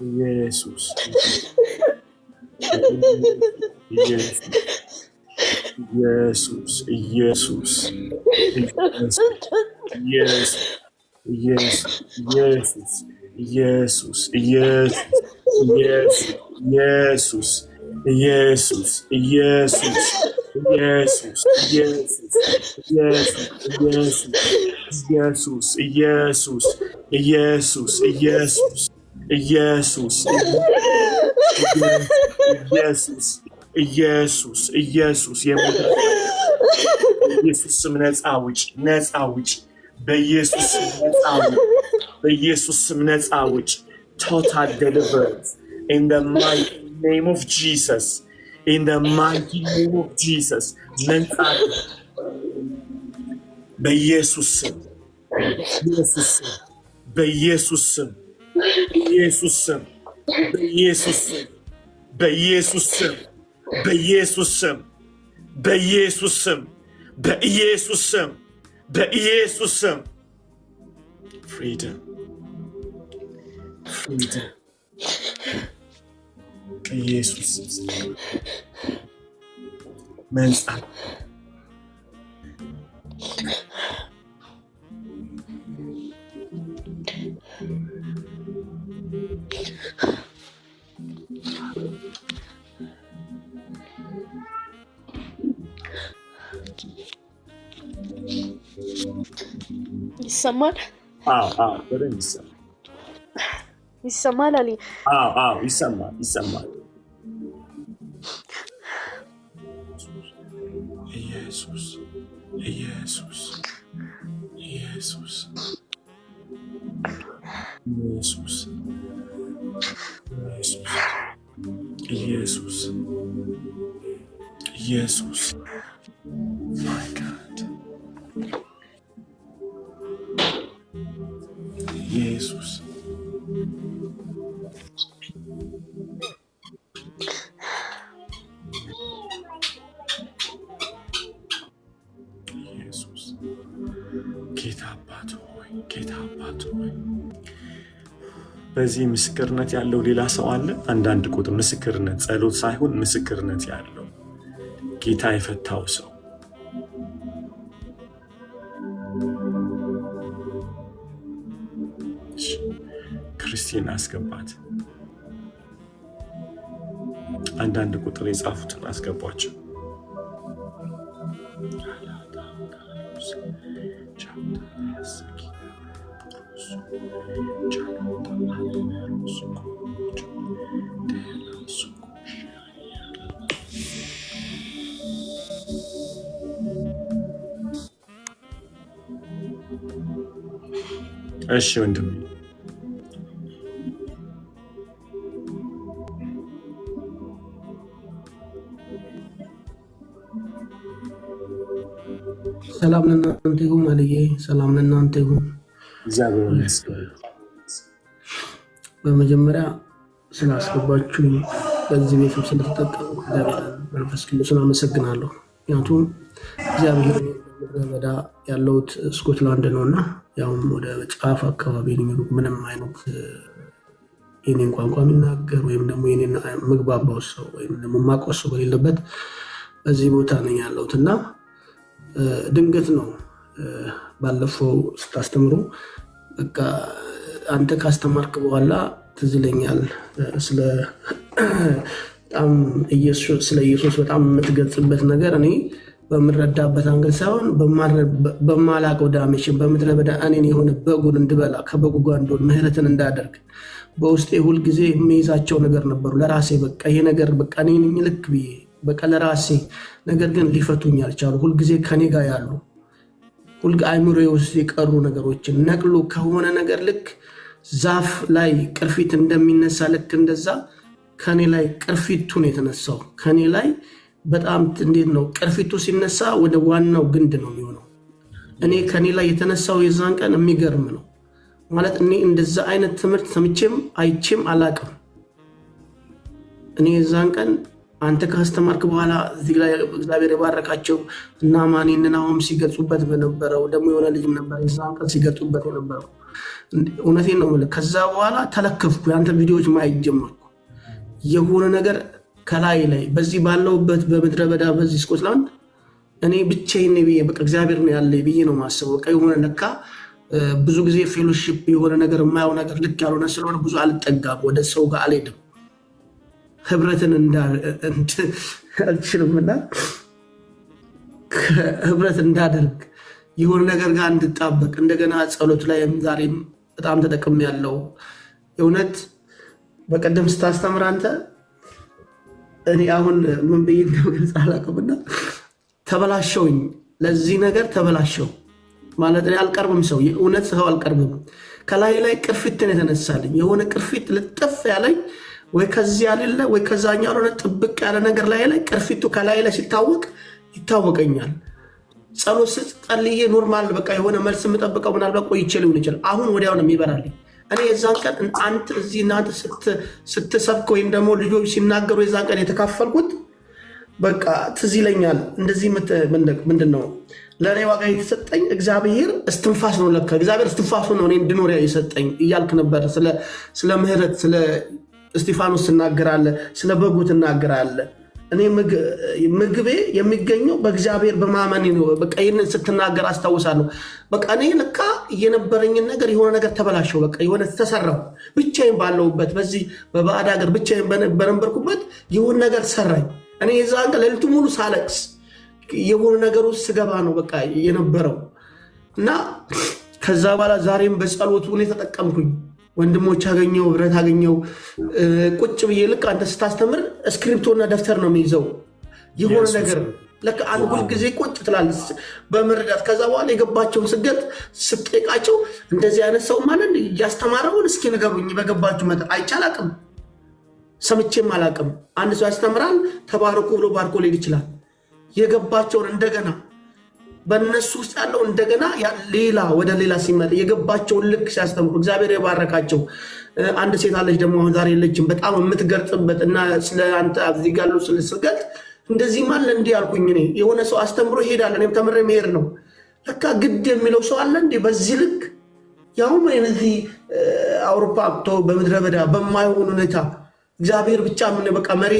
በኢየሱስ ስም ነፃ ውጭ በኢየሱስ ስም ነፃ ውጭ total deliverance in the mighty name of Jesus ነፃ በኢየሱስ ስም freedom በኢየሱስ መንጻት ይሰማል? በደንብ ይሰማል። ይሰማል አለኝ። ይሰማል። ኢየሱስ my God ኢየሱስ ጌታ አባት ሆይ በዚህ ምስክርነት ያለው ሌላ ሰው አለ? አንዳንድ ቁጥር ምስክርነት ጸሎት ሳይሆን ምስክርነት ያለው ጌታ የፈታው ሰው ክርስቲያን አስገባት። አንዳንድ ቁጥር የጻፉትን አስገቧቸው። እሺ ወንድም ሰላም ለእናንተ ይሁን አለዬ። ሰላም ለእናንተ ይሁን። እግዚአብሔር ይመስገን። በመጀመሪያ ስላስገባችሁኝ በዚህ ቤትም ስለተጠቀሙ መንፈስ ቅዱስን አመሰግናለሁ። ምክንያቱም እግዚአብሔር በዳ ያለሁት ስኮትላንድ ነው እና ያውም ወደ ጫፍ አካባቢ የሚኖሩ ምንም አይነት የኔን ቋንቋ የሚናገር ወይም ደግሞ የኔን ምግባባው ሰው ወይም ደግሞ የማውቀው ሰው በሌለበት በዚህ ቦታ ነኝ ያለሁት እና ድንገት ነው ባለፈው ስታስተምሩ በቃ አንተ ካስተማርክ በኋላ ትዝ ይለኛል በጣም ስለ ኢየሱስ በጣም የምትገልጽበት ነገር እኔ በምረዳበት አንገል ሳይሆን በማላቀው ዳሜሽን በምድረ በዳ እኔን የሆነ በጉን እንድበላ ከበጉ ጋር እንደሆን ምህረትን እንዳደርግ በውስጤ ሁልጊዜ የሚይዛቸው ነገር ነበሩ። ለራሴ በቃ ይሄ ነገር በቃ እኔ ነኝ ልክ ብዬ በቃ ለራሴ ነገር ግን ሊፈቱኝ አልቻሉ። ሁልጊዜ ከኔ ጋር ያሉ አይምሮዬ ውስጥ የቀሩ ነገሮችን ነቅሎ ከሆነ ነገር ልክ ዛፍ ላይ ቅርፊት እንደሚነሳ ልክ እንደዛ ከኔ ላይ ቅርፊቱን የተነሳው ከኔ ላይ በጣም እንዴት ነው ቅርፊቱ ሲነሳ ወደ ዋናው ግንድ ነው የሚሆነው። እኔ ከኔ ላይ የተነሳው የዛን ቀን የሚገርም ነው ማለት እኔ እንደዛ አይነት ትምህርት ሰምቼም አይቼም አላቅም። እኔ የዛን ቀን አንተ ካስተማርክ በኋላ እዚህ ላይ እግዚአብሔር የባረካቸው እና ማንነን አሁን ሲገልጹበት በነበረው ደግሞ የሆነ ልጅም ነበር የዛን ቀን ሲገልጹበት የነበረው እውነቴን ነው ማለት ከዛ በኋላ ተለከፍኩ። ያንተ ቪዲዮዎች ማየት ጀመርኩ። የሆነ ነገር ከላይ ላይ በዚህ ባለውበት በምድረ በዳ በዚህ ስኮትላንድ እኔ ብቻዬን ነኝ ብዬ በቃ እግዚአብሔር ነው ያለ ብዬ ነው ማስበው። በቃ የሆነ ለካ ብዙ ጊዜ ፌሎሺፕ የሆነ ነገር የማየው ነገር ልክ ያልሆነ ስለሆነ ብዙ አልጠጋም፣ ወደ ሰው ጋር አልሄድም፣ ህብረትን አልችልምና ህብረት እንዳደርግ የሆነ ነገር ጋር እንድጣበቅ እንደገና ጸሎት ላይ ዛሬም በጣም ተጠቅም ያለው የእውነት በቀደም ስታስተምር አንተ እኔ አሁን ምን ብዬ እንደምገልጽ አላውቅምና ተበላሸውኝ። ለዚህ ነገር ተበላሸው ማለት እኔ አልቀርብም፣ ሰው የእውነት ሰው አልቀርብም። ከላይ ላይ ቅርፊትን የተነሳልኝ የሆነ ቅርፊት ልጥፍ ያለኝ ወይ ከዚህ ያለ ወይ ከዛኛው ያለ ጥብቅ ያለ ነገር ላይ ቅርፊቱ ከላይ ላይ ሲታወቅ ይታወቀኛል። ጸሎት ጸልዬ ኖርማል በቃ የሆነ መልስ የምጠብቀው ምናልባት ቆይቼ ሊሆን ይችላል። አሁን ወዲያው ነው የሚበራልኝ። እኔ የዛን ቀን አንተ እዚህ እናንተ ስትሰብክ ወይም ደግሞ ልጆች ሲናገሩ የዛን ቀን የተካፈልኩት በቃ ትዝ ይለኛል። እንደዚህ ምንድን ነው ለእኔ ዋጋ የተሰጠኝ እግዚአብሔር እስትንፋስ ነው። ለካ እግዚአብሔር እስትንፋሱ ነው እኔ እንድኖር የሰጠኝ እያልክ ነበር። ስለ ምህረት ስለ እስጢፋኖስ ትናገራለህ፣ ስለ በጉ ትናገራለህ። እኔ ምግቤ የሚገኘው በእግዚአብሔር በማመን ነው። በቃ ይህንን ስትናገር አስታውሳለሁ። በቃ እኔ ለካ የነበረኝን ነገር የሆነ ነገር ተበላሸው። በቃ የሆነ ተሰራው ብቻዬን ባለሁበት በዚህ በባዕድ ሀገር ብቻዬን በነበርኩበት የሆነ ነገር ሰራኝ። እኔ የዛን ቀን ሌሊቱን ሙሉ ሳለቅስ የሆነ ነገር ውስጥ ስገባ ነው በቃ የነበረው እና ከዛ በኋላ ዛሬም በጸሎቱ እኔ ተጠቀምኩኝ። ወንድሞች አገኘው፣ ህብረት አገኘው። ቁጭ ብዬ ልክ አንተ ስታስተምር እስክሪፕቶና ደፍተር ነው የሚይዘው የሆነ ነገር ለካ አንድ ሁል ጊዜ ቁጭ ትላለህ በመረዳት። ከዛ በኋላ የገባቸውን ስገጥ ስጠይቃቸው እንደዚህ አይነት ሰው ማለት እያስተማረውን እስኪ ንገሩኝ በገባችሁ መጠን አይቻላቅም፣ ሰምቼም አላቅም። አንድ ሰው ያስተምራል ተባረኩ ብሎ ባርኮ ሊሄድ ይችላል። የገባቸውን እንደገና በእነሱ ውስጥ ያለው እንደገና ሌላ ወደ ሌላ ሲመጣ የገባቸውን ልክ ሲያስተምሩ እግዚአብሔር የባረካቸው። አንድ ሴት አለች ደግሞ አሁን ዛሬ የለችም፣ በጣም የምትገልጽበት እና ስለ አንተ እዚህ ጋር ያለው ስገልጽ እንደዚህ ማለ እንዲህ አልኩኝ። እኔ የሆነ ሰው አስተምሮ ይሄዳል፣ እኔም ተምሬ መሄድ ነው። ለካ ግድ የሚለው ሰው አለ እንዴ በዚህ ልክ ያውም እነዚህ አውሮፓ በምድረ በዳ በማይሆን ሁኔታ እግዚአብሔር ብቻ ምን በቃ መሪ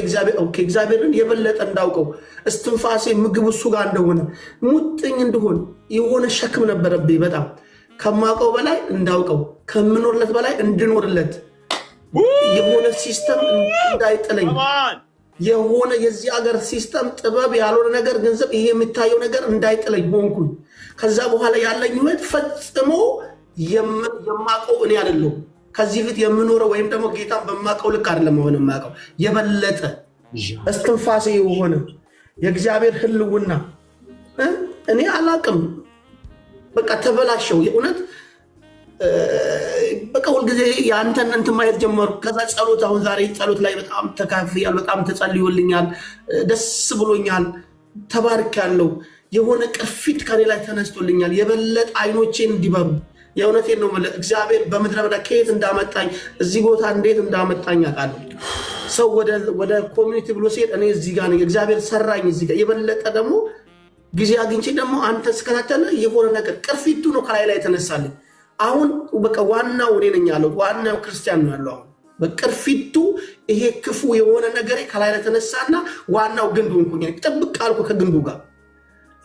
እግዚአብሔርን የበለጠ እንዳውቀው እስትንፋሴ ምግብ እሱ ጋር እንደሆነ ሙጥኝ እንደሆነ የሆነ ሸክም ነበረብኝ። በጣም ከማውቀው በላይ እንዳውቀው ከምኖርለት በላይ እንድኖርለት የሆነ ሲስተም እንዳይጥለኝ የሆነ የዚህ ሀገር ሲስተም ጥበብ ያልሆነ ነገር ገንዘብ ይሄ የሚታየው ነገር እንዳይጥለኝ ሆንኩኝ። ከዛ በኋላ ያለኝ ህይወት ፈጽሞ የማውቀው እኔ አይደለሁም። ከዚህ ፊት የምኖረው ወይም ደግሞ ጌታን በማውቀው ልክ አይደለም ሆነ የማውቀው የበለጠ እስትንፋሴ የሆነ የእግዚአብሔር ህልውና እኔ አላቅም። በቃ ተበላሸው የእውነት በቃ ሁልጊዜ የአንተን እንትን ማየት ጀመርኩ። ከዛ ጸሎት አሁን ዛሬ ጸሎት ላይ በጣም ተካፍያለሁ። በጣም ተጸልዮልኛል፣ ደስ ብሎኛል፣ ተባርኬያለሁ። የሆነ ቅርፊት ከኔ ላይ ተነስቶልኛል። የበለጠ አይኖቼን እንዲበሩ የእውነቴን ነው ማለት እግዚአብሔር በምድረ በዳ ከየት እንዳመጣኝ እዚህ ቦታ እንዴት እንዳመጣኝ አውቃለሁ። ሰው ወደ ኮሚኒቲ ብሎ ሲሄድ እኔ እዚህ ጋር ነኝ፣ እግዚአብሔር ሰራኝ እዚህ ጋር። የበለጠ ደግሞ ጊዜ አግኝቼ ደግሞ አንተ ስከታተለ የሆነ ነገር ቅርፊቱ ነው ከላይ ላይ ተነሳልኝ። አሁን በቃ ዋናው እኔ ነኝ ያለው ዋናው ክርስቲያን ነው ያለው። አሁን በቅርፊቱ ይሄ ክፉ የሆነ ነገር ከላይ ላይ ተነሳና ዋናው ግንዱ ሆንኩኝ። ጥብቅ አልኩ ከግንዱ ጋር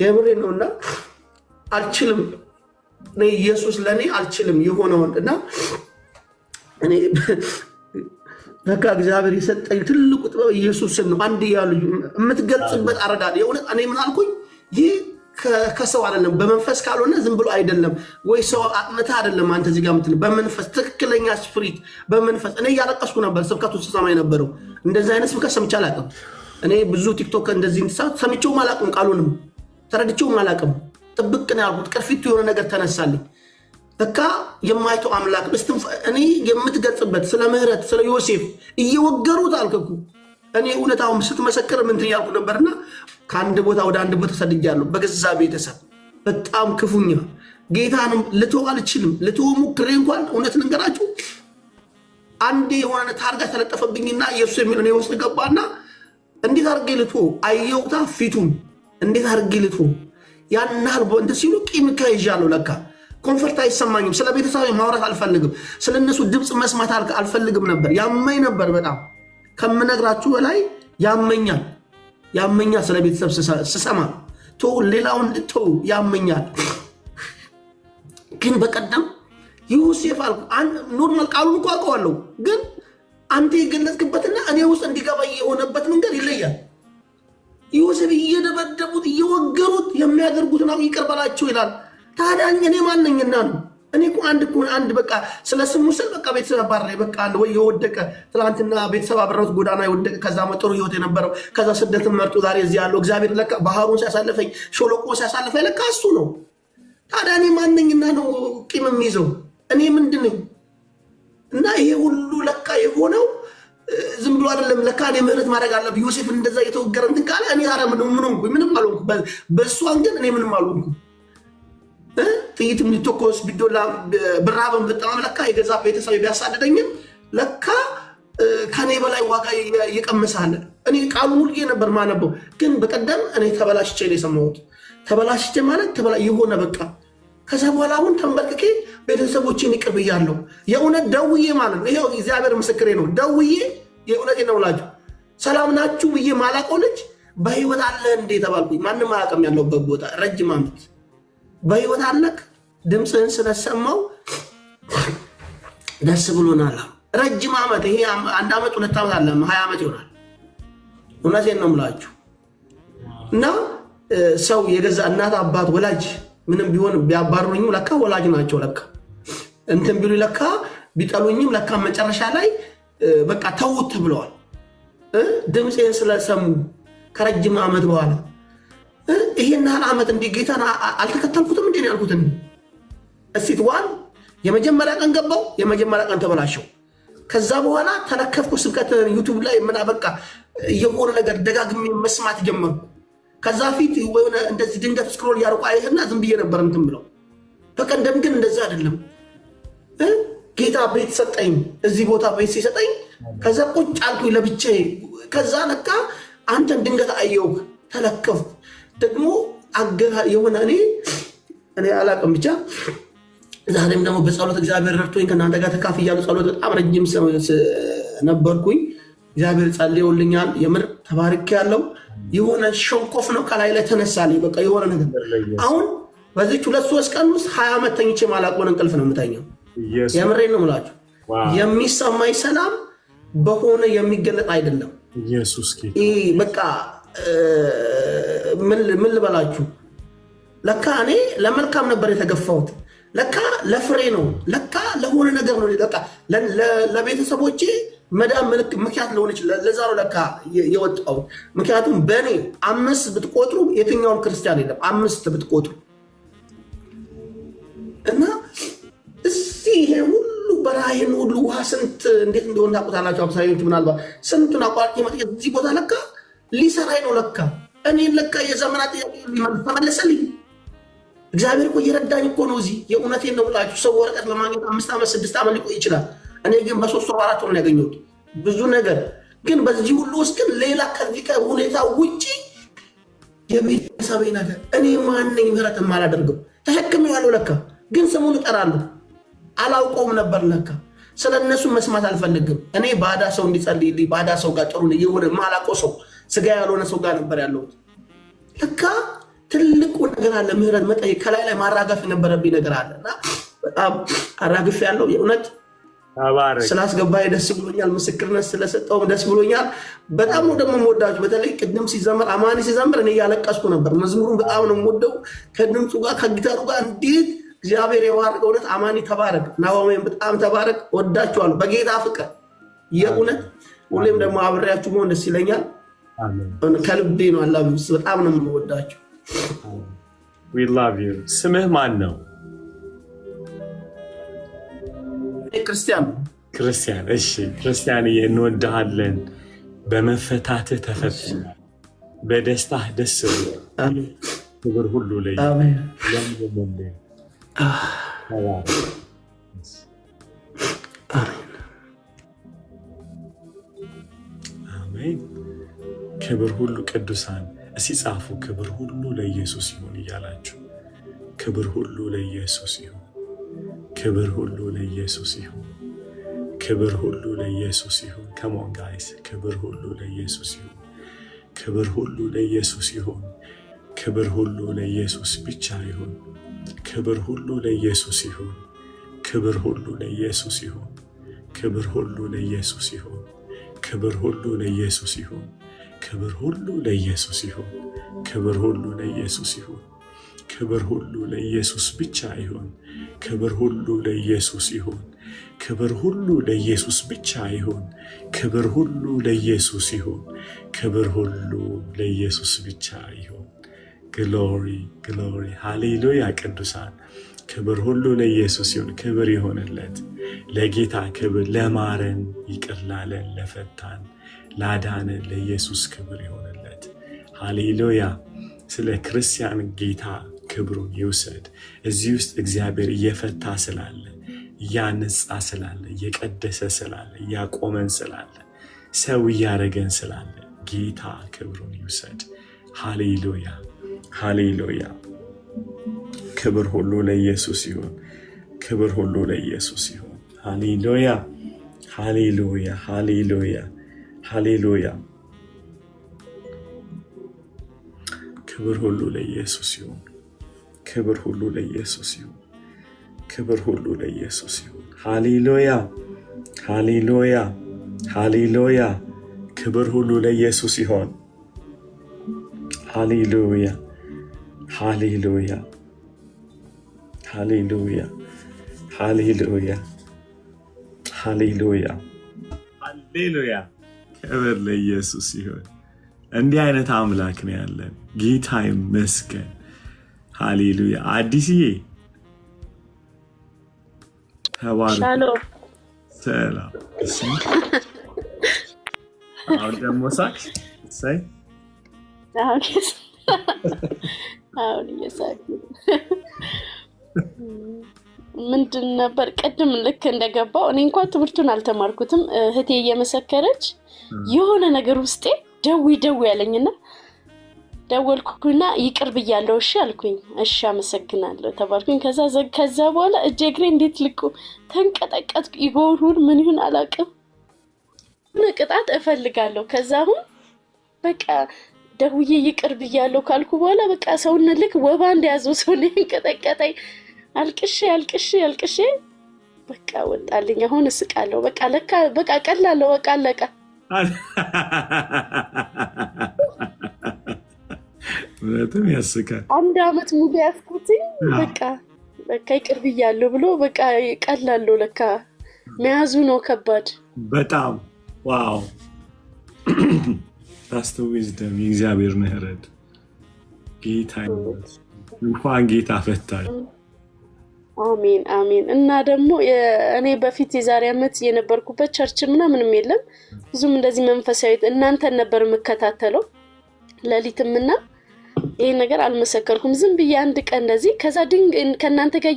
የምሬ ነውና አልችልም። እኔ ኢየሱስ ለኔ አልችልም የሆነውን እና እኔ በቃ እግዚአብሔር የሰጠኝ ትልቁ ጥበብ ኢየሱስን ነው። አንድ ያሉ የምትገልጽበት አረዳድ የእውነት እኔ ምን አልኩኝ? ይህ ከሰው አይደለም በመንፈስ ካልሆነ ዝም ብሎ አይደለም ወይ ሰው አጥመታ አይደለም። አንተ እዚህ ጋር የምትል በመንፈስ ትክክለኛ ስፕሪት በመንፈስ እኔ እያለቀስኩ ነበር። ስብከቱ ስሰማ የነበረው እንደዚህ አይነት ስብከት ሰምቼ አላውቅም። እኔ ብዙ ቲክቶክ እንደዚህ ሰምቼውም አላውቅም፣ ቃሉንም ተረድቼውም አላውቅም። ጥብቅ ነው ያልኩት። ቅርፊቱ የሆነ ነገር ተነሳልኝ። በቃ የማይተው አምላክ እኔ የምትገልጽበት ስለ ምህረት ስለ ዮሴፍ እየወገሩት አልከኩ እኔ እውነታውን ስትመሰክር ምን ትያልኩ ነበርና ከአንድ ቦታ ወደ አንድ ቦታ ተሰድጃለሁ በገዛ ቤተሰብ በጣም ክፉኛ ጌታንም ልተው አልችልም ልተው ሙክሬ እንኳን እውነት ልንገራችሁ አንዴ የሆነ ታርጋ ተለጠፈብኝና ኢየሱስ የሚል ነው ውስጥ ገባና እንዴት አድርጌ ልተው አየውታ ፊቱን እንዴት አድርጌ ልተው ያናል በእንደ ሲሉ ቂም ከይዣለሁ ለካ ኮንፈርት አይሰማኝም ስለ ቤተሰብ ማውራት አልፈልግም ስለነሱ ድምጽ መስማት አልፈልግም ነበር ያመኝ ነበር በጣም ከምነግራችሁ በላይ ያመኛል ስለ ቤተሰብ ስሰማ ቶ ሌላውን ቶ ያመኛል ግን በቀደም ዮሴፍ አልኩ ኖርማል ቃሉን እኮ አውቀዋለሁ ግን አንተ የገለጽክበትና እኔ ውስጥ እንዲገባ የሆነበት መንገድ ይለያል ዮሴፍ እየደበደቡት እየወገሩት የሚያደርጉት ነው ይቅር በላቸው ይላል ታዲያ እኔ ማንነኝና ነው እኔ እኮ አንድ በቃ ስለ ስሙ ስል በቃ ቤተሰብ አባረረ በቃ አንድ ወይ የወደቀ ትላንትና ቤተሰብ አብረውት ጎዳና የወደቀ ከዛ መጥሩ ህይወት የነበረው ከዛ ስደትን መርጦ ዛሬ እዚህ ያለው እግዚአብሔር ለካ ባህሩን ሲያሳልፈኝ ሾለቆ ሲያሳልፈኝ ለካ እሱ ነው ታዲያ እኔ ማንነኝና ነው ቂም የሚይዘው እኔ ምንድነው እና ይሄ ሁሉ ለካ የሆነው ዝም ብሎ አይደለም ለካ እኔ ምህረት ማድረግ አለብኝ ዮሴፍ እንደዛ የተወገረ እንትን ካለ እኔ ታዲያ ምንም አልሆንኩ በእሷን ግን እኔ ምንም አልሆንኩ ጥይት ምትተኮስ ቢዶላ ብራብን በጣም ለካ የገዛ ቤተሰብ ቢያሳደደኝም ለካ ከኔ በላይ ዋጋ ይቀምሳል እኔ ቃሉ ሙሉ ነበር ማነበው ግን በቀደም እኔ ተበላሽቼ ነው የሰማሁት ተበላሽቼ ማለት ይሆነ በቃ ከዛ በኋላ አሁን ተንበርክኬ ቤተሰቦቼን ይቅር ብያለሁ የእውነት ደውዬ ማለት ነው ይሄው እግዚአብሔር ምስክሬ ነው ደውዬ የእውነት ነው ላችሁ ሰላም ናችሁ ብዬ ማላውቀው ልጅ በህይወት አለ እንዴ ተባልኩኝ ማንንም አያውቅም ያለውበት ቦታ ረጅም ዓመት በህይወት አለክ ድምፅህን ስለሰማው ደስ ብሎናል ረጅም ዓመት ይሄ 1 ዓመት 2 ዓመት አለ 20 ዓመት ይሆናል እውነቴን ነው የምላችሁ እና ሰው የገዛ እናት አባት ወላጅ ምንም ቢሆን ቢያባሩኝም ለካ ወላጅ ናቸው ለካ እንትን ቢሉ ለካ ቢጠሉኝም ለካ መጨረሻ ላይ በቃ ተውት ብለዋል ድምፄን ስለሰሙ ከረጅም ዓመት በኋላ ይሄን ዓመት እንደ ጌታን አልተከተልኩትም እንዴ ያልኩት እስቲ ዋን የመጀመሪያ ቀን ገባው የመጀመሪያ ቀን ተበላሸው ከዛ በኋላ ተለከፍኩ ስብከት ዩቲዩብ ላይ ምን አበቃ የሆነ ነገር ደጋግሜ መስማት ጀመርኩ ከዛ ፊት ወይና እንደዚህ ድንገት ስክሮል ያርቁ አይሄድና ዝም ብዬ ነበር እንትን ብለው በቀደም ግን እንደዛ አይደለም ጌታ ቤት ሰጠኝ እዚህ ቦታ ቤት ሲሰጠኝ ከዛ ቁጭ አልኩኝ ለብቻዬ ከዛ ለካ አንተን ድንገት አየው ተለከፍኩ ደግሞ አገራ የሆነ እኔ አላቅም ብቻ ዛሬም ደግሞ በጸሎት እግዚአብሔር ረድቶኝ ከናንተ ጋር ተካፍያለሁ ጸሎት በጣም ረጅም ነበርኩኝ እግዚአብሔር ጸልዮልኛል የምር ተባርኬያለሁ የሆነ ሸንኮፍ ነው ከላይ ላይ ተነሳልኝ በቃ የሆነ ነገር አሁን በዚህ 2-3 ቀን ውስጥ 20 ዓመት ተኝቼ ማላቆን እንቅልፍ ነው የምተኛው የምሬን ነው የምላችሁ የሚሰማኝ ሰላም በሆነ የሚገለጥ አይደለም ኢየሱስ በቃ ምን ልበላችሁ ለካ እኔ ለመልካም ነበር የተገፋሁት ለካ ለፍሬ ነው ለካ ለሆነ ነገር ነው ለካ ለቤተሰቦቼ መዳም ምክንያት ለሆነች ለዛ ነው ለካ የወጣው ምክንያቱም በእኔ 5 ብትቆጥሩ የትኛውም ክርስቲያን የለም 5 ብትቆጥሩ እና እዚህ ይሄ ሁሉ በራይን ሁሉ ውሃ ስንት እንዴት እንደሆነ ታውቁታላችሁ አብሳዮች ምናልባት ስንቱን አቋርጬ መጥቼ እዚህ ቦታ ለካ ሊሰራይ ነው ለካ እኔን ለካ የዘመናት ተመለሰልኝ እግዚአብሔር እኮ እየረዳኝ እኮ ነው እዚህ የእውነቴን ነው ብላችሁ ሰው ወረቀት ለማግኘት 5 ዓመት 6 ዓመት ሊቆይ ይችላል እኔ ግን በ3 ወር 4 ወር ነው ያገኘሁት ብዙ ነገር ግን በዚህ ሁሉ ውስጥ ግን ሌላ ከዚህ ከሁኔታ ውጪ የቤተሰቤ ነገር እኔ ማንነኝ ምህረት የማላደርገው ተሸክሜ ያለው ለካ ግን ስሙን እጠራለሁ አላውቀውም ነበር ለካ ስለነሱ መስማት አልፈልግም እኔ ባዳ ሰው እንዲጸልይልኝ ባዳ ሰው ጋር ጥሩ ነው የሆነ ማላውቀው ሰው ስጋ ያልሆነ ሰው ጋር ነበር ያለሁት ለካ ትልቁ ነገር አለ ምህረት መጠየቅ ከላይ ላይ ማራገፍ የነበረብኝ ነገር አለና በጣም አራግፍ ያለው የእውነት ስላስገባኝ ደስ ብሎኛል ምስክርነት ስለሰጠው ደስ ብሎኛል በጣም ነው ደግሞ የምወዳችሁ በተለይ ቅድም ሲዘምር አማኒ ሲዘምር እኔ ያለቀስኩ ነበር መዝሙሩን በጣም ነው የምወደው ከድምፁ ጋር ከጊታሩ ጋር እንዴት እግዚአብሔር የዋረቀው እውነት አማኒ ተባረክ ናሆሜን በጣም ተባረክ ወዳችኋለሁ በጌታ ፍቅር የእውነት ሁሌም ደግሞ አብሬያችሁ መሆን ደስ ይለኛል ከልቤ ነው አላህ በጣም ነው የምወዳችሁ we love you ስምህ ማን ነው ክርስቲያን። እሺ ክርስቲያን እንወድሃለን። በመፈታትህ ተፈትናል። በደስታህ ደስ ብሎናል። ክብር ሁሉ ለይ አሜን። ክብር ሁሉ ቅዱሳን እስኪ ጻፉ። ክብር ሁሉ ለኢየሱስ ይሁን እያላችሁ ክብር ሁሉ ለኢየሱስ ይሁን። ክብር ሁሉ ለኢየሱስ ይሁን። ክብር ሁሉ ለኢየሱስ ይሁን። ከሞን ጋይስ ክብር ሁሉ ለኢየሱስ ይሁን። ክብር ሁሉ ለኢየሱስ ይሁን። ክብር ሁሉ ለኢየሱስ ብቻ ይሁን። ክብር ሁሉ ለኢየሱስ ይሁን። ክብር ሁሉ ለኢየሱስ ይሁን። ክብር ሁሉ ለኢየሱስ ይሁን። ክብር ሁሉ ለኢየሱስ ይሁን። ክብር ሁሉ ለኢየሱስ ይሁን። ክብር ሁሉ ለኢየሱስ ይሁን። ክብር ሁሉ ለኢየሱስ ብቻ ይሁን። ክብር ሁሉ ለኢየሱስ ይሁን። ክብር ሁሉ ለኢየሱስ ብቻ ይሁን። ክብር ሁሉ ለኢየሱስ ይሁን። ክብር ሁሉ ለኢየሱስ ብቻ ይሁን። ግሎሪ ግሎሪ ሃሌሉያ። ቅዱሳን ክብር ሁሉ ለኢየሱስ ይሁን። ክብር ይሆንለት ለጌታ ክብር፣ ለማረን፣ ይቅር ላለን፣ ለፈታን፣ ላዳንን ለኢየሱስ ክብር ይሆንለት። ሃሌሉያ። ስለ ክርስቲያን ጌታ ክብሩን ይውሰድ። እዚህ ውስጥ እግዚአብሔር እየፈታ ስላለ፣ እያነጻ ስላለ፣ እየቀደሰ ስላለ፣ እያቆመን ስላለ፣ ሰው እያደረገን ስላለ ጌታ ክብሩን ይውሰድ። ሃሌሉያ ሃሌሉያ። ክብር ሁሉ ለኢየሱስ ይሁን። ክብር ሁሉ ለኢየሱስ ይሁን። ሃሌሉያ ሃሌሉያ ሃሌሉያ ሃሌሉያ። ክብር ሁሉ ለኢየሱስ ይሁን። ክብር ሁሉ ለኢየሱስ ይሁን። ክብር ሁሉ ለኢየሱስ ይሁን። ሃሌሉያ ሃሌሉያ ሃሌሉያ። ክብር ሁሉ ለኢየሱስ ይሁን። ሃሌሉያ ሃሌሉያ ሃሌሉያ ሃሌሉያ ሃሌሉያ ሃሌሉያ። ክብር ለኢየሱስ ይሁን። እንዲህ አይነት አምላክ ነው ያለን። ጌታ ይመስገን። ሃሌሉያ። አዲስዬ ተባረክ። ሰላም። አሁን ደግሞ ሳቅ ሳይ አሁን እየሳቅ ምንድን ነበር ቅድም ልክ እንደገባው እኔ እንኳን ትምህርቱን አልተማርኩትም። እህቴ እየመሰከረች የሆነ ነገር ውስጤ ደዊ ያለኝና ደወልኩና ይቅር ብያለሁ እሺ አልኩኝ። እሺ አመሰግናለሁ ተባልኩኝ። ከዛ በኋላ እግሬ እንዴት ልቁ ተንቀጠቀጥኩ። ይጎሩን ምን ይሁን አላውቅም። ቅጣት እፈልጋለሁ። ከዛ አሁን በቃ ደውዬ ይቅር ብያለሁ ካልኩ በኋላ በቃ ሰውነ ልክ ወባ እንደያዘው ሰው ነው እንቀጠቀጠኝ። አልቅሼ በቃ ወጣልኝ። አሁን እስቃለሁ። በቃ ለካ በቃ ቀላለሁ። በቃ አለቀ። በጣም ያስቃል። አንድ አመት ሙሉ ያስኩትኝ በቃ ይቅር ብያለሁ ብሎ በቃ ቀላለሁ። ለካ መያዙ ነው ከባድ በጣም ዋው። ታስተ ዊዝደም የእግዚአብሔር ምህረት ጌታ እንኳን ጌታ ፈታኝ። አሜን አሜን። እና ደግሞ እኔ በፊት የዛሬ አመት የነበርኩበት ቸርች ምንም የለም ብዙም እንደዚህ መንፈሳዊ እናንተን ነበር የምከታተለው ለሊትምና ይሄ ነገር አልመሰከርኩም። ዝም ብዬ አንድ ቀን እንደዚህ ከዛ ከናንተ ጋር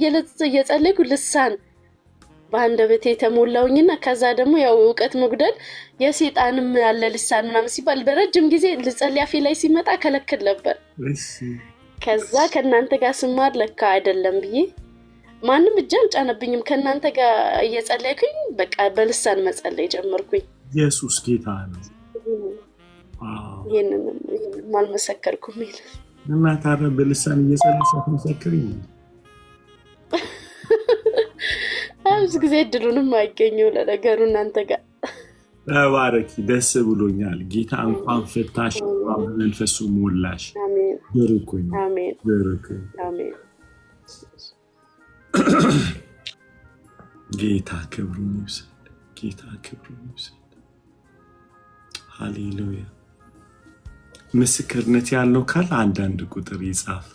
እየጸለይኩ ልሳን በአንደበቴ ተሞላውኝና ከዛ ደግሞ ያው ዕውቀት መጉደል የሰይጣንም ያለ ልሳን ምናምን ሲባል በረጅም ጊዜ ልጸልይ አፌ ላይ ሲመጣ ከለክል ነበር። ከዛ ከናንተ ጋር ስማር ለካ አይደለም ብዬ ማንም እጅ አልጫነብኝም። ከናንተ ጋር እየጸለይኩኝ በቃ በልሳን መጸለይ ጀመርኩኝ። ኢየሱስ ጌታ ነው። ይሄንን ማልመሰከርኩም ይላል እና ታዲያ በልሳን እየጸለይሽ መሰከሪኝ። ብዙ ጊዜ እድሉንም አይገኘው ለነገሩ እናንተ ጋር። ተባረኪ። ደስ ብሎኛል። ጌታ እንኳን ፈታሽ፣ በመንፈሱ ሞላሽ። አሜን። በርኩኝ። አሜን። በርኩኝ። አሜን። ጌታ ክብሩን ይውሰድ። ጌታ ክብሩን ይውሰድ። ሃሌሉያ። ምስክርነት ያለው ካለ አንዳንድ ቁጥር ይጻፍ።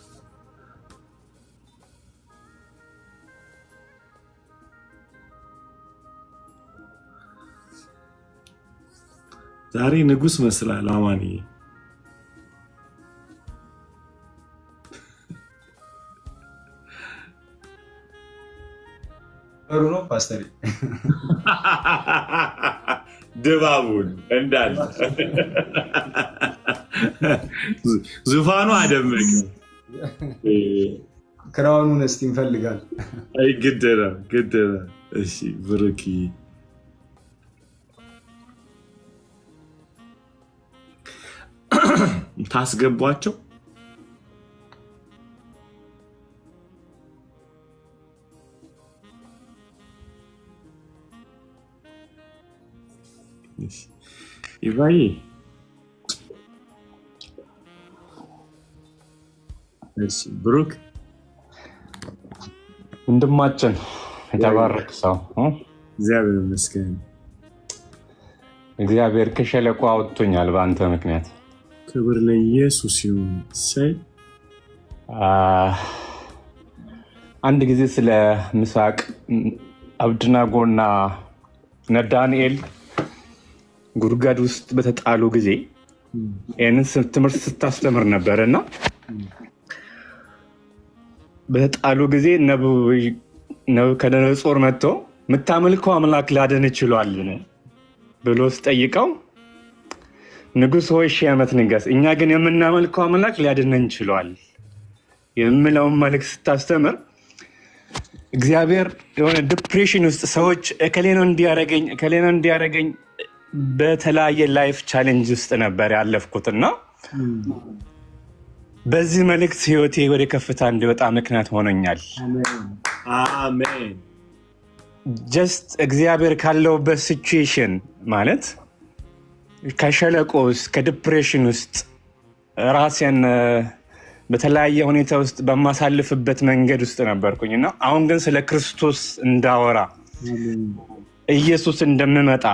ዛሬ ንጉስ መስላል አማኒ ጥሩ ነው ፓስተር ድባቡን እንዳለ ዙፋኑ አደመቀ ክራውኑን እስቲ እንፈልጋል አይ ግድ ነው እሺ ብሩኪ ታስገቧቸው ኢቫይ እሺ ብሩክ ወንድማችን የተባረክ ሰው እግዚአብሔር ይመስገን እግዚአብሔር ከሸለቆ አውጥቶኛል በአንተ ምክንያት ክብር ለኢየሱስ ይሁን ሰይ አንድ ጊዜ ስለ ምሳቅ አብድናጎና ዳንኤል ጉድጓድ ውስጥ በተጣሉ ጊዜ ይህንን ትምህርት ስታስተምር ነበርና በተጣሉ ጊዜ ነቡከደነፆር መጥቶ የምታመልከው አምላክ ላድን ይችላል ብሎ ስጠይቀው ንጉሥ ሆይ 1000 ዓመት ንገስ፣ እኛ ግን የምናመልከው አምላክ ሊያድነን ይችላል የሚለውን መልእክት ስታስተምር እግዚአብሔር የሆነ ዲፕሬሽን ውስጥ ሰዎች እከሌ ነው እንዲያረገኝ በተለያየ ላይፍ ቻሌንጅ ውስጥ ነበር ያለፍኩትና በዚህ መልእክት ህይወቴ ወደ ከፍታ እንዲወጣ ምክንያት ሆኖኛል። አሜን። ጀስት እግዚአብሔር ካለውበት ሲቹዌሽን ማለት ከሸለቆ ውስጥ ከዲፕሬሽን ውስጥ ራሴን በተለያየ ሁኔታ ውስጥ በማሳልፍበት መንገድ ውስጥ ነበርኩኝና አሁን ግን ስለ ክርስቶስ እንዳወራ ኢየሱስ እንደምመጣ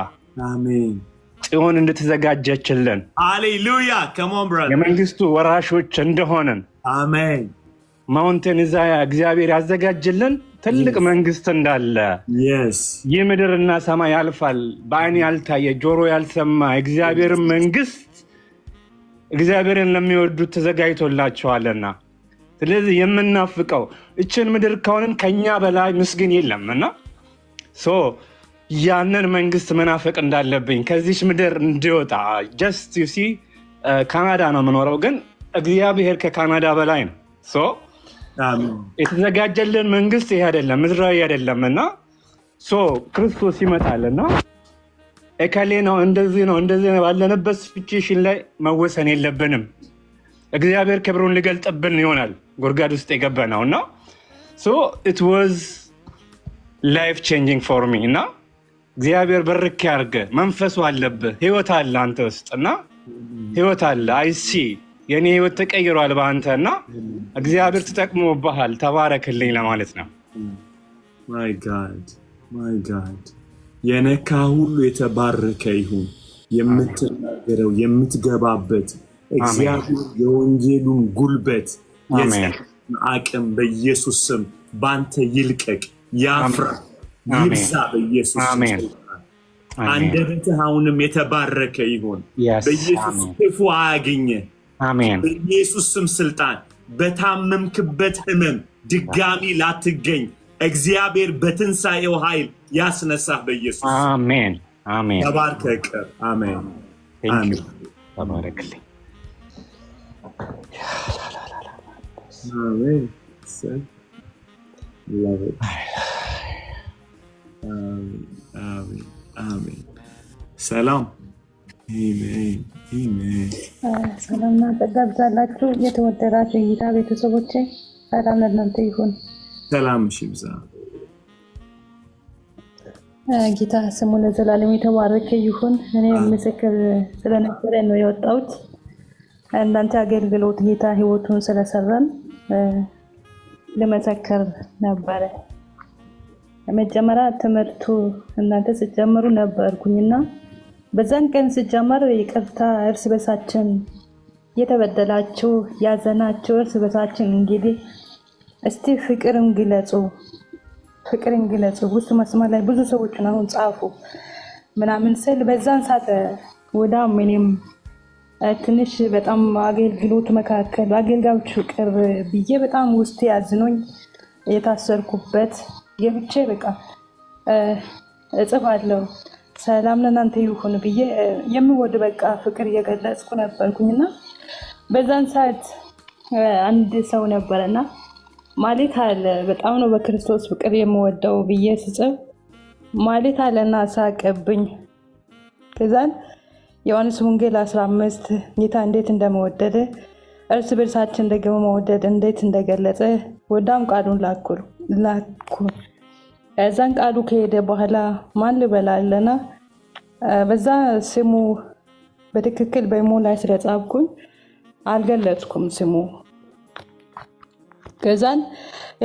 አሜን ጽዮን እንደተዘጋጀችልን ሃሌሉያ come on brother የመንግስቱ ወራሾች እንደሆነን አሜን ማውንቴን ኢዛያ እግዚአብሔር ያዘጋጀልን ትልቅ መንግስት እንዳለ ይህ ምድርና ሰማይ ያልፋል በአይን ያልታየ ጆሮ ያልሰማ እግዚአብሔር መንግስት እግዚአብሔርን ለሚወዱት ተዘጋጅቶላቸዋልና ስለዚህ የምናፍቀው እችን ምድር ከሆነን ከኛ በላይ ምስግን የለምና ያንን መንግስት መናፈቅ እንዳለብኝ ከዚህ ምድር እንዲወጣ just you see ካናዳ ነው የምኖረው ግን እግዚአብሔር ከካናዳ በላይ ነው የተዘጋጀልን መንግስት ይሄ አይደለም ምድራዊ አይደለምና ክርስቶስ ይመጣልና እከሌ ነው እንደዚህ ነው ባለንበት ሲቹዌሽን ላይ መወሰን የለብንም እግዚአብሔር ክብሩን ሊገልጥብን ይሆናል ጉድጓድ ውስጥ የገባነውና it was life changing for me እና እግዚአብሔር በርክ ያርገ መንፈሱ አለብህ ህይወት አለ አንተ ውስጥና ህይወት አለ አይሲ የኔ ህይወት ተቀይሯል በአንተና እግዚአብሔር ተጠቅሞብሃል ተባረክልኝ ለማለት ነው my god የነካ ሁሉ የተባረከ ይሁን የምትናገረው የምትገባበት እግዚአብሔር የወንጌሉን ጉልበት አቅም በኢየሱስ ስም ባንተ ይልቀቅ ያፍራ ይብዛ በኢየሱስ ስም አንደበትህ አሁንም የተባረከ ይሁን በኢየሱስ ክፉ አያግኝ አሜን በኢየሱስ ስም ስልጣን በታመምክበት ህመም ድጋሚ ላትገኝ እግዚአብሔር በትንሳኤው ኃይል ያስነሳህ በኢየሱስ አሜን አሜን ተባርከህ አሜን አሜን ተባረክልኝ አሜን love it አሜን ሰላም ሰላምና ጸጋ ይብዛላችሁ የተወደዳችሁ የጌታ ቤተሰቦቼ ሰላም ለእናንተ ይሁን ሰላም ይብዛ ጌታ ስሙ ለዘላለም የተባረከ ይሁን እኔ ምስክር ስለነበረ ነው የወጣሁት እናንተ አገልግሎት ጌታ ህይወቱን ስለሰራን ለመሰከር ነበር መጀመሪያ ትምህርቱ እናንተ ሲጀምሩ ነበርኩኝና በዛን ቀን ሲጀመር ይቅርታ እርስ በርሳችን የተበደላችሁ ያዘናችሁ እርስ በርሳችን እንግዲህ እስቲ ፍቅርን ግለጹ ውስጥ መስመር ላይ ብዙ ሰዎች አሁን ጻፉ ምናምን ስል በዛን ሰዓት ወዳም እኔም ትንሽ በጣም አገልግሎት መካከል አገልጋዮች ፍቅር ብዬ በጣም ውስጥ ያዝኖኝ የታሰርኩበት የብቻ በቃ እጽፋለሁ ሰላም ለእናንተ ይሁን ብዬ የምወድ በቃ ፍቅር እየገለጽኩ ነበርኩኝና በዛን ሰዓት አንድ ሰው ነበረና ማለት አለ በጣም ነው በክርስቶስ ፍቅር የምወደው ብዬ ስጽፍ ማለት አለና ሳቀብኝ። ከዛን ዮሐንስ ወንጌል 15 ጌታ እንዴት እንደመወደደ እርስ በርሳችን ደግሞ መወደድ እንዴት እንደገለጸ ወዳም ቃሉን ላኩ። እዛን ቃሉ ከሄደ በኋላ ማን ልበላለና በዛ ስሙ በትክክል በኢሞ ላይ ስለጻፍኩኝ አልገለጽኩም ስሙ። ከዛን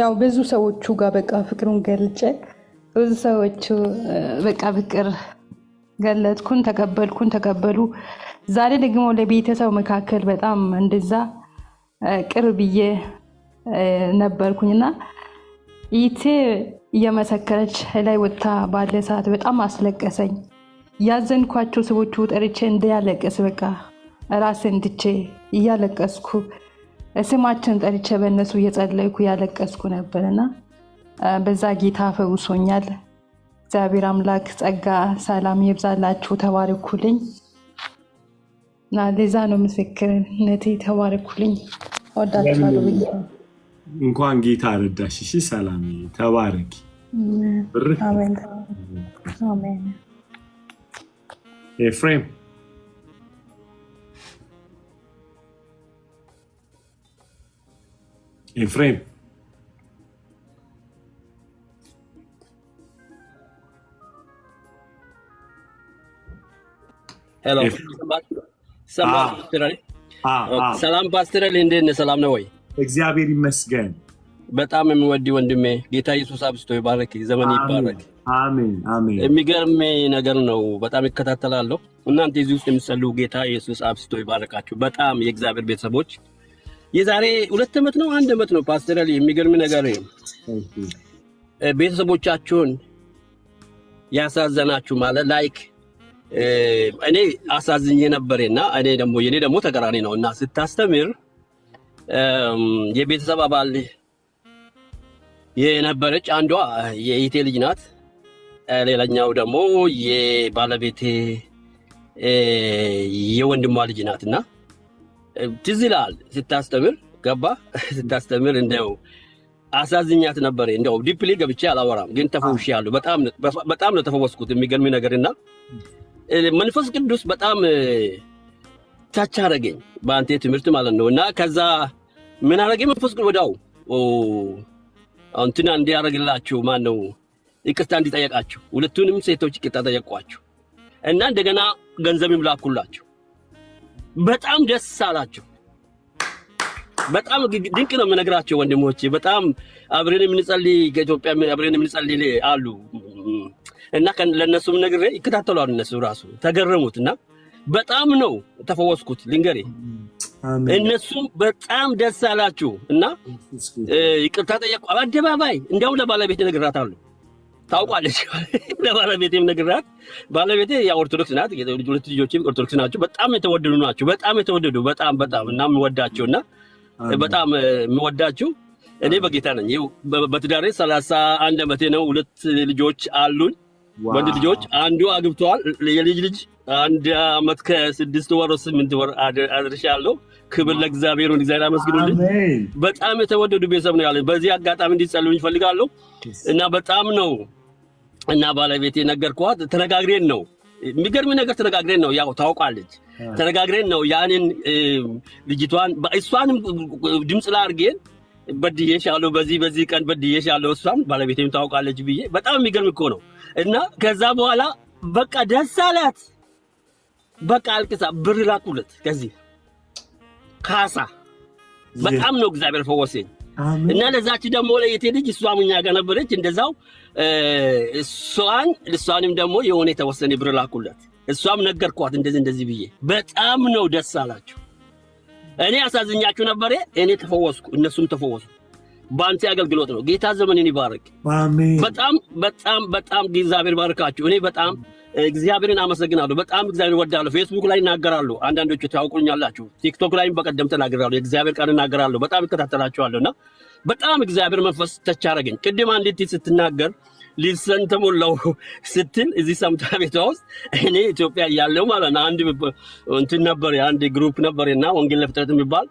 ያው ብዙ ሰዎቹ ጋር በቃ ፍቅሩን ገልጬ ብዙ ሰዎቹ በቃ ፍቅር ገለጽኩን ተቀበሉ። ዛሬ ደግሞ ለቤተሰብ መካከል በጣም እንደዛ ቅርብዬ ነበርኩኝና ይቴ እየመሰከረች ላይ ወጣ ባለ ሰዓት በጣም አስለቀሰኝ። ያዘንኳቸው ሰዎቹ ጠርቼ እንዲያለቅስ በቃ ራሴን ትቼ እያለቀስኩ ስማችን ጠርቼ በእነሱ እየጸለይኩ ያለቀስኩ ነበርና በዛ ጌታ ፈውሶኛል። እግዚአብሔር አምላክ ጸጋ ሰላም ይብዛላችሁ። ተባረኩልኝ እና ለዛ ነው ምስክርነቴ። ተባረኩልኝ። ወዳችኋለሁ። እንኳን ጌታ ረዳሽ። እሺ ሰላም ተባረኪ። አሜን አሜን። ኤፍሬም ሄሎ ሰላም ፓስተር እንዴት ነህ? ሰላም ነው ወይ? እግዚአብሔር ይመስገን። በጣም የምወድ ወንድሜ ጌታ ኢየሱስ አብዝቶ ይባረክ፣ ዘመን ይባረክ። አሜን አሜን። የሚገርም ነገር ነው። በጣም ይከታተላለሁ። እናንተ እዚህ ውስጥ የምትጸልዩ ጌታ ኢየሱስ አብዝቶ ይባረካችሁ። በጣም የእግዚአብሔር ቤተሰቦች የዛሬ 2 ዓመት ነው 1 ዓመት ነው ፓስተር የሚገርም ነገር ቤተሰቦቻችሁን ያሳዘናችሁ ማለት ላይክ እኔ አሳዝኜ ነበርና እኔ ደግሞ ተቀራኒ ነውና ስታስተምር የቤተሰብ አባል የነበረች አንዷ የኢቴ ልጅ ናት። ሌላኛው ደግሞ የባለቤቴ የወንድሟ ልጅ ናትና ትዝ ይላል ስታስተምር ገባ ስታስተምር እንደው አሳዝኛት ነበር። እንደው ዲፕሊ ገብቼ አላወራም ግን ተፈውሻለሁ። በጣም ነው ተፈወስኩት። የሚገርም ነገርና መንፈስ ቅዱስ በጣም ታች አደረገኝ በአንተ ትምህርት ማለት ነውና ከዛ ምን አደረገኝ መንፈስ ቅዱስ ወዳው አንተና እንዲያረግላችሁ ማን ነው ይቅርታ እንዲጠየቃችሁ ሁለቱንም ሴቶች ይቅርታ ጠየቋቸው እና እንደገና ገንዘብም ላኩላችሁ። በጣም ደስ አላችሁ። በጣም ድንቅ ነው የምነግራቸው ወንድሞቼ። በጣም አብረን የምንጸልይ ከኢትዮጵያ አብረን የምንጸልይ አሉ እና ለነሱም ነግሬ ይከታተላሉ። እነሱ ራሱ ተገረሙትና በጣም ነው ተፈወስኩት። ልንገሬ እነሱም በጣም ደስ አላችሁ እና ይቅርታ ጠየቁ አደባባይ። እንደውም ለባለቤቴ ነግራታለሁ። ታውቃለች ለባለቤቴም ነግራት። ባለቤቴ የኦርቶዶክስ ናት። ሁለት ልጆችም ኦርቶዶክስ ናቸው። በጣም የተወደዱ ናቸው። በጣም የተወደዱ በጣም እና የምወዳቸውና በጣም የምወዳቸው እኔ በጌታ ነኝ። በትዳሬ 31 ዓመቴ ነው። 2 ልጆች አሉን፣ ወንድ ልጆች። አንዱ አግብቷል። የልጅ ልጅ 1 ዓመት ከ6 ወር 8 ወር አድርሻለሁ። ክብር ለእግዚአብሔር ይሁን። እግዚአብሔር አመስግኑልኝ። በጣም የተወደዱ ቤተሰብ ነው ያለኝ። በዚህ አጋጣሚ እንዲጸልዩኝ እፈልጋለሁ እና በጣም ነው እና ባለቤቴ ነገርኳት። ተነጋግረን ነው የሚገርም ነገር ተነጋግረን ነው ያው ታውቃለች። ተነጋግረን ነው ያንን ልጅቷን እሷንም ድምጽ ላይ አድርገን በድዬሻለሁ፣ በዚህ ቀን በድዬሻለሁ፣ እሷም ባለቤቴም ታውቃለች ብዬ በጣም የሚገርም እኮ ነው እና ከዛ በኋላ በቃ ደስ አላት። በቃ አልቅሳ ብር ላኩለት ከዚህ ካሳ። በጣም ነው እግዚአብሔር ፈወሰኝ እና ለዛች ደግሞ ለየቴ ልጅ እሷም እኛ ጋር ነበረች እንደዛው እሷንም ደግሞ የሆነ የተወሰነ ብር ላኩለት። እሷም ነገርኳት እንደዚህ ብዬ። በጣም ነው ደስ አላችሁ። እኔ አሳዝኛችሁ ነበር። እኔ ተፈወስኩ፣ እነሱም ተፈወሱ። በአንተ አገልግሎት ነው። ጌታ ዘመንን ይባርክ። አሜን። በጣም እግዚአብሔር ባርካችሁ። እኔ በጣም እግዚአብሔርን አመሰግናለሁ። በጣም እግዚአብሔር ወዳለሁ። ፌስቡክ ላይ እናገራለሁ። አንዳንዶቹ ታውቁኛላችሁ። ቲክቶክ ላይም በቀደም ተናገራለሁ። የእግዚአብሔር ቃል እናገራለሁ። በጣም እከታተላችኋለሁና በጣም እግዚአብሔር መንፈስ ተቻረገኝ። ቅድም አንዲት ስትናገር ሊሰን ተሞላው ስትል እዚህ ሰምታ ቤቷ ውስጥ እኔ ኢትዮጵያ እያለሁ ማለት ነው አንድ እንትን ነበር፣ አንድ ግሩፕ ነበርና ወንጌል ለፍጥረት የሚባል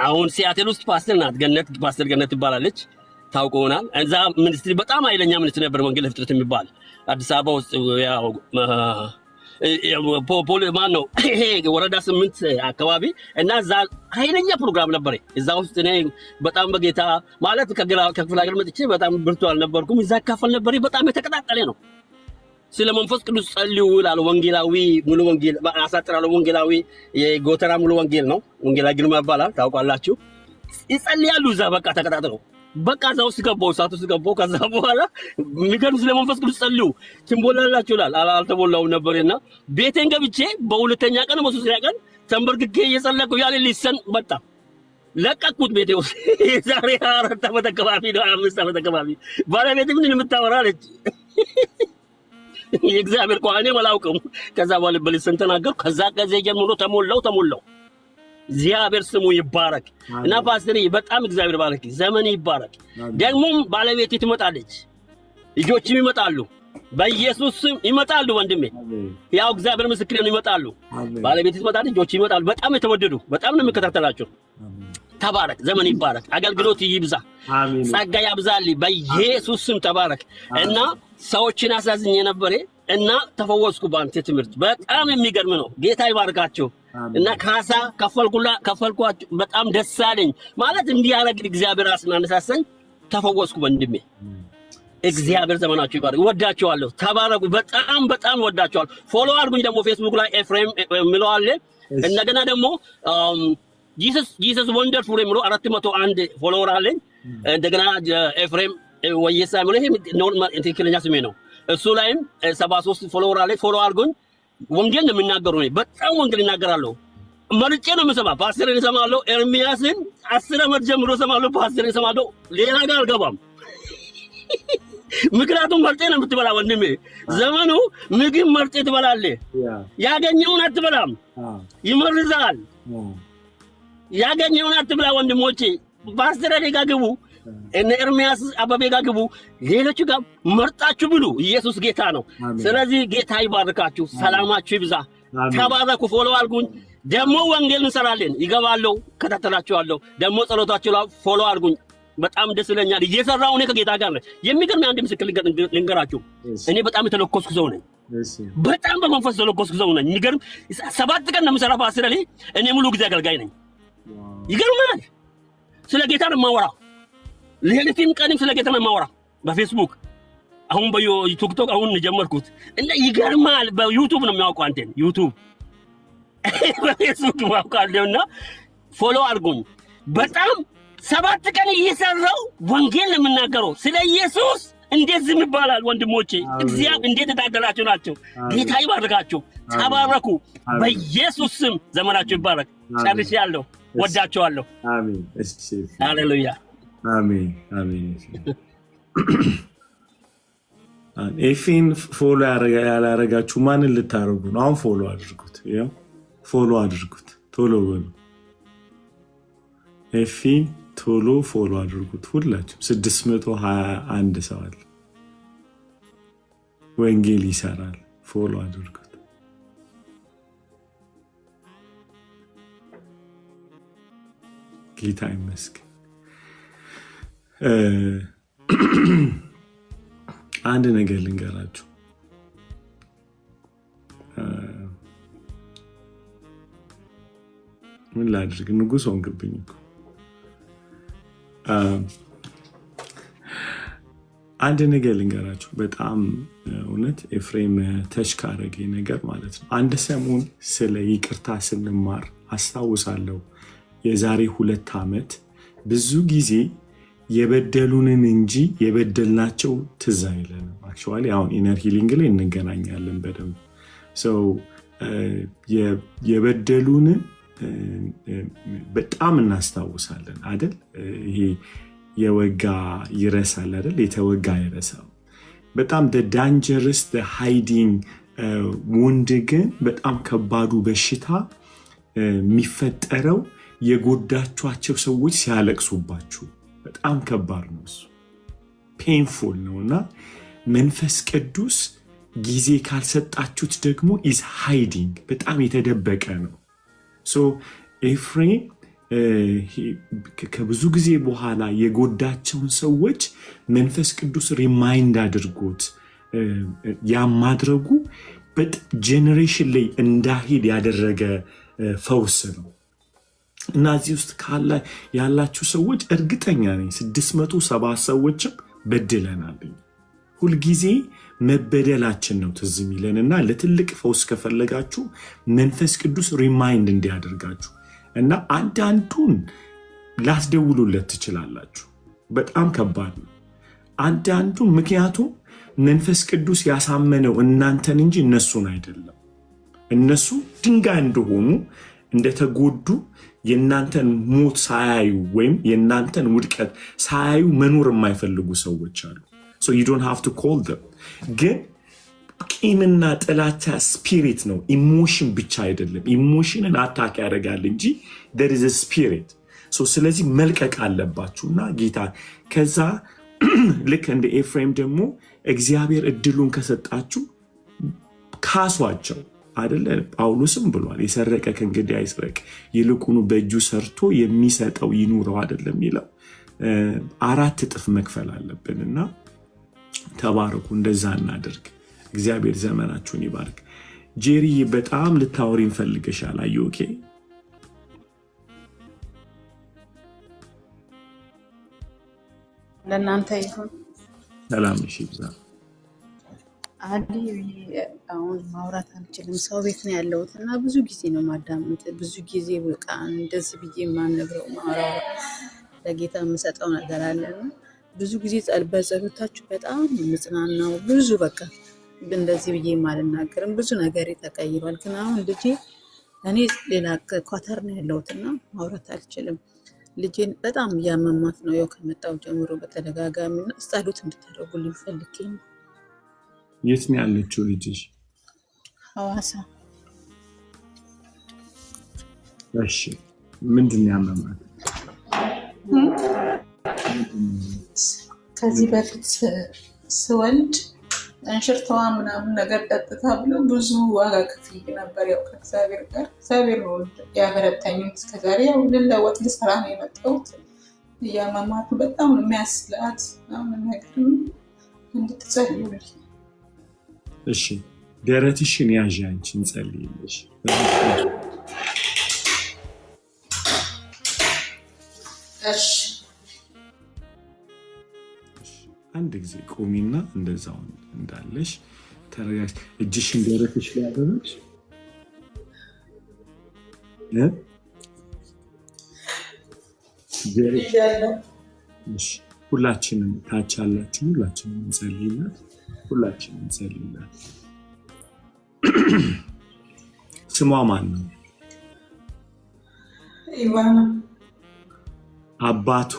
አሁን ሲያትል ውስጥ ፓስተር ናት፣ ገነት ፓስተር ገነት ትባላለች። ታውቁናል። እዛ ሚኒስትሪ በጣም ኃይለኛ ሚኒስትሪ ነበር ወንጌል ለፍጥረት የሚባል አዲስ አበባ ውስጥ ያው ማን ነው ይሄ ወረዳ 8 አካባቢ እና እዛ ኃይለኛ ፕሮግራም ነበር። እዛ ውስጥ እኔ በጣም በጌታ ማለት ከክፍለ ሀገር መጥቼ በጣም ብርቱ አልነበርኩም። እዛ ካፈል ነበር። በጣም የተቀጣጠለ ነው። ስለ መንፈስ ቅዱስ ጸልዩ ይላል። ወንጌላዊ ሙሉ ወንጌል አሳጥራለሁ። ወንጌላዊ የጎተራ ሙሉ ወንጌል ነው። ወንጌላዊ ግርማ ይባላል። ታውቃላችሁ። ይጸልያሉ እዛ በቃ ተቀጣጥለው በቃ እዛ ውስጥ ገባሁ፣ እሳት ውስጥ ገባሁ። ከዛ በኋላ የሚገርም ስለ መንፈስ ቅዱስ ጸልዩ ትንቦላላችሁ ይላል። አልተሞላሁም ነበርና ቤቴን ገብቼ በሁለተኛ ቀን በሶስተኛ ቀን ተንበርክኬ እየጸለይኩ ያለ ሊሰን መጣ። ለቀቅኩት ቤቴ ውስጥ ዛሬ 4 ዓመት አካባቢ ነው 5 ዓመት አካባቢ። ባለቤቴ ምን የምታወራ አለች። የእግዚአብሔር ቋኔ መላውቅም። ከዛ በኋላ በሊሰን ተናገርኩ። ከዛ ከዚህ ጀምሮ ተሞላው። እግዚአብሔር ስሙ ይባረክ እና ፓስተር በጣም እግዚአብሔር ባረክ፣ ዘመን ይባረክ። ደግሞም ባለቤቴ ትመጣለች፣ ልጆችም ይመጣሉ፣ በኢየሱስ ስም ይመጣሉ። ወንድሜ ያው እግዚአብሔር ምስክሬ ነው፣ ይመጣሉ። ባለቤቴ ትመጣለች፣ ልጆች ይመጣሉ። በጣም የተወደዱ በጣም ነው የምከታተላቸው። ተባረክ፣ ዘመን ይባረክ፣ አገልግሎት ይብዛ፣ ጸጋ ያብዛል። በኢየሱስ ስም ተባረክ እና ሰዎችን አሳዝኜ ነበር እና ተፈወስኩ በአንተ ትምህርት። በጣም የሚገርም ነው። ጌታ ይባርካቸው እና ካሳ ከፈልኳቸው። በጣም ደስ አለኝ ማለት እንዲያረግ እግዚአብሔር አስናነሳሰኝ። ተፈወስኩ ወንድሜ። እግዚአብሔር ዘመናችሁ ይባርክ። ወዳችኋለሁ። ተባረኩ። በጣም ወዳችኋለሁ። ፎሎ አድርጉኝ። ደግሞ ፌስቡክ ላይ ኤፍሬም ምለው አለ። እንደገና ደግሞ ጂሰስ ወንደርፉል ምለው 401 ፎሎወር አለኝ። እንደገና ኤፍሬም ወየሳ ምለው ይሄ ትክክለኛ ስሜ ነው። እሱ ላይም 73 ፎሎወር አለኝ። ፎሎ አድርጉኝ። ወንጌል ነው የምናገረው። በጣም ወንጌል እናገራለሁ። መርጬ ነው የምሰማ። ፓስተርን እሰማለሁ። ኤርሚያስን 10 ዓመት ጀምሮ እሰማለሁ። ፓስተርን እሰማለሁ። ሌላ ጋር አልገባም። ምክንያቱም መርጬ ነው የምትበላ ወንድሜ። ዘመኑ ምግብ መርጬ ትበላለህ። ያገኘውን አትበላም፣ ይመርዛል። ያገኘውን አትብላ ወንድሞቼ። ፓስተር ጋር ግቡ፣ እነ ኤርሚያስ አበቤ ጋር ግቡ፣ ሌሎቹ ጋር መርጣችሁ ብሉ። ኢየሱስ ጌታ ነው። ስለዚህ ጌታ ይባርካችሁ፣ ሰላማችሁ ይብዛ። ተባረኩ። ፎሎ አድርጉኝ። ደግሞ ወንጌል እንሰራለን። ይገባለሁ፣ ከታተላችኋለሁ። ደግሞ ጸሎታችሁ ላይ ፎሎ አድርጉኝ። በጣም ደስ ይለኛል። እየሰራሁ እኔ ከጌታ ጋር ነኝ። የሚገርም አንድ ምስክር ልንገራችሁ። እኔ በጣም የተለኮስኩ ሰው ነኝ። በጣም በመንፈስ የተለኮስኩ ሰው ነኝ። የሚገርም 7 ቀን ነው የምሰራ ፓስተር። እኔ ሙሉ ጊዜ አገልጋይ ነኝ። ይገርማል። ስለ ጌታ ነው የማወራው። ሌሊትም ቀንም ስለ ጌታ ነው የማወራው በፌስቡክ። አሁን በቲክቶክ አሁን ጀመርኩት እና ይገርማል። በዩቲዩብ ነው የሚያውቀው አንተን ዩቲዩብ በፌስቡክ ማውቃለሁና ፎሎ አድርጉኝ። በጣም 7 ቀን እየሰራው ወንጌል ነው የምናገረው ስለ ኢየሱስ። እንዴት ዝም ይባላል ወንድሞቼ? እግዚአብሔር እንዴት የታደላችሁ ናቸው። ጌታ ይባርካችሁ። ተባረኩ። በኢየሱስ ስም ዘመናችሁ ይባረክ። ጨርሻለሁ። ወዳችኋለሁ። አሜን። እሺ፣ ሃሌሉያ። አሜን። ኤፊን ፎሎ ያላረጋችሁ ማንን ልታረጉ ነው? አሁን ፎሎ አድርጉት። ያው ፎሎ አድርጉት። ቶሎ በሉ። ኤፊን ቶሎ ፎሎ አድርጉት። ሁላችሁም 621 ሰው አለ። ወንጌል ይሰራል። ፎሎ አድርጉት። ጌታ ይመስገን። አንድ ነገር ልንገራችሁ። ምን ላድርግ? ንጉሥ ሆንክብኝ እኮ። አንድ ነገር ልንገራችሁ። በጣም እውነት ኤፍሬም ተች ካረገኝ ነገር ማለት ነው። አንድ ሰሞን ስለ ይቅርታ ስንማር አስታውሳለሁ። የዛሬ 2 ዓመት ብዙ ጊዜ የበደሉንን እንጂ የበደልናቸው ትዝ አይለንም። አክቹዋሊ አሁን ኢነር ሂሊንግ ላይ እንገናኛለን በደንብ። ሰው የበደሉንን በጣም እናስታውሳለን አይደል? ይሄ የወጋ ይረሳል አይደል? የተወጋ አይረሳም። በጣም ዳንጀረስ ሃይዲንግ ውንድ ግን በጣም ከባዱ በሽታ የሚፈጠረው የጎዳቿቸው ሰዎች ሲያለቅሱባችሁ በጣም ከባድ ነው። እሱ ፔንፉል ነውና መንፈስ ቅዱስ ጊዜ ካልሰጣችሁት ደግሞ ኢዝ ሃይዲንግ በጣም የተደበቀ ነው። ሶ ኤፍሬም ከብዙ ጊዜ በኋላ የጎዳቸውን ሰዎች መንፈስ ቅዱስ ሪማይንድ አድርጎት ያማድረጉ ጄኔሬሽን ላይ እንዳሄድ ያደረገ ፈውስ ነው እና እዚህ ውስጥ ያላችሁ ሰዎች እርግጠኛ ነኝ 670 ሰዎችም በድለናል። ሁልጊዜ መበደላችን ነው ትዝ የሚለንና ለትልቅ ፈውስ ከፈለጋችሁ መንፈስ ቅዱስ ሪማይንድ እንዲያደርጋችሁ እና አንዳንዱን ላስደውሉለት ትችላላችሁ። በጣም ከባድ ነው አንዳንዱን፣ ምክንያቱም መንፈስ ቅዱስ ያሳመነው እናንተን እንጂ እነሱን አይደለም። እነሱ ድንጋይ እንደሆኑ እንደተጎዱ የእናንተን ሞት ሳያዩ ወይም የእናንተን ውድቀት ሳያዩ መኖር የማይፈልጉ ሰዎች አሉ። So you don't have to call them. ግን ቂምና ጥላቻ ስፒሪት ነው፣ ኢሞሽን ብቻ አይደለም። ኢሞሽንን አታክ ያደርጋል እንጂ there is a spirit. So ስለዚህ መልቀቅ አለባችሁና ጌታ ከዛ ልክ እንደ ኤፍሬም ደግሞ እግዚአብሔር እድሉን ከሰጣችሁ ካሷቸው አይደለ? ጳውሎስም ብሏል የሰረቀ ከእንግዲህ አይስረቅ ይልቁኑ በእጁ ሰርቶ የሚሰጠው ይኑረው አይደለም ይለው። 4 እጥፍ መክፈል አለብንና ተባረኩ። እንደዛ እናድርግ። እግዚአብሔር ዘመናችሁን ይባርክ። ጄሪ በጣም ልታወሪን ፈልገሻል። አዩ ኦኬ? ለእናንተ ይሁን ሰላም። እሺ ይብዛ። አዲ አሁን ማውራት አልችልም፣ ሰው ቤት ነው ያለሁት እና ብዙ ጊዜ ነው ማዳመጥ። ብዙ ጊዜ በቃ እንደዚህ ብዬ የማነግረው ማውራው ለጌታ የምሰጠው ነገር አለና ብዙ ጊዜ በጸሎታችሁ በጣም ምጽናናው ብዙ በቃ እንደዚህ ብዬ ማልናገርም ብዙ ነገር ተቀይሯል። ግን አሁን ልጄ እኔ ሌላ ኳተር ነው ያለሁትና ማውራት አልችልም። ልጄን በጣም እያመማት ነው ያው ከመጣው ጀምሮ በተደጋጋሚና ጸሎት እንድታደርጉልኝ ፈልጌ ነው። የት ነው ያለችው ልጅሽ? ሐዋሳ። እሺ ምንድን ነው ያመማት? ከዚህ በፊት ስወልድ እንሽርተዋ ምናምን ነገር ጠጥታ ብሎ ብዙ ዋጋ ከፍዬ ነበር። ያው ከእግዚአብሔር ጋር እግዚአብሔር ነው ያበረታኝም እስከዛሬ ያው ልለወጥ ልሰራ ነው የመጣሁት። እያመማቱ በጣም ነው የሚያስላት ምናምን ነገር እንድትጸልዩልኝ። እሺ ደረትሽን ያዥ አንቺ እንጸልይልሽ። እሺ አንድ ጊዜ ቆሚና እንደዛው እንዳለሽ ተረጋግሽ። እጅሽን ደረትሽ ላይ አደረግሽ። እሺ ሁላችንም ታች ያላችሁ ሁላችንም እንጸልይላት። ሁላችንም እንጸልይላት። ስሟ ማን ነው? ኢቫና። አባት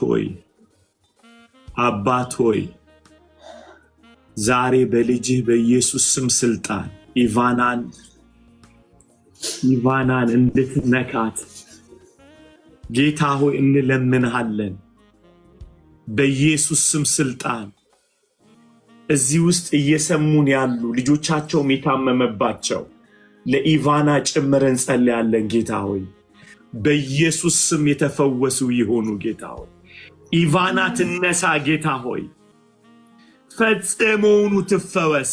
ሆይ ዛሬ በልጅህ በኢየሱስ ስም ስልጣን ኢቫናን እንድትነካት ጌታ ሆይ እንለምንሃለን። በኢየሱስ ስም ስልጣን እዚህ ውስጥ እየሰሙን ያሉ ልጆቻቸውም የታመመባቸው ለኢቫና ጭምር እንጸልያለን። ጌታ ሆይ በኢየሱስ ስም የተፈወሱ ይሆኑ። ጌታ ሆይ ኢቫና ትነሳ። ጌታ ሆይ ፈጽሞውኑ ትፈወስ።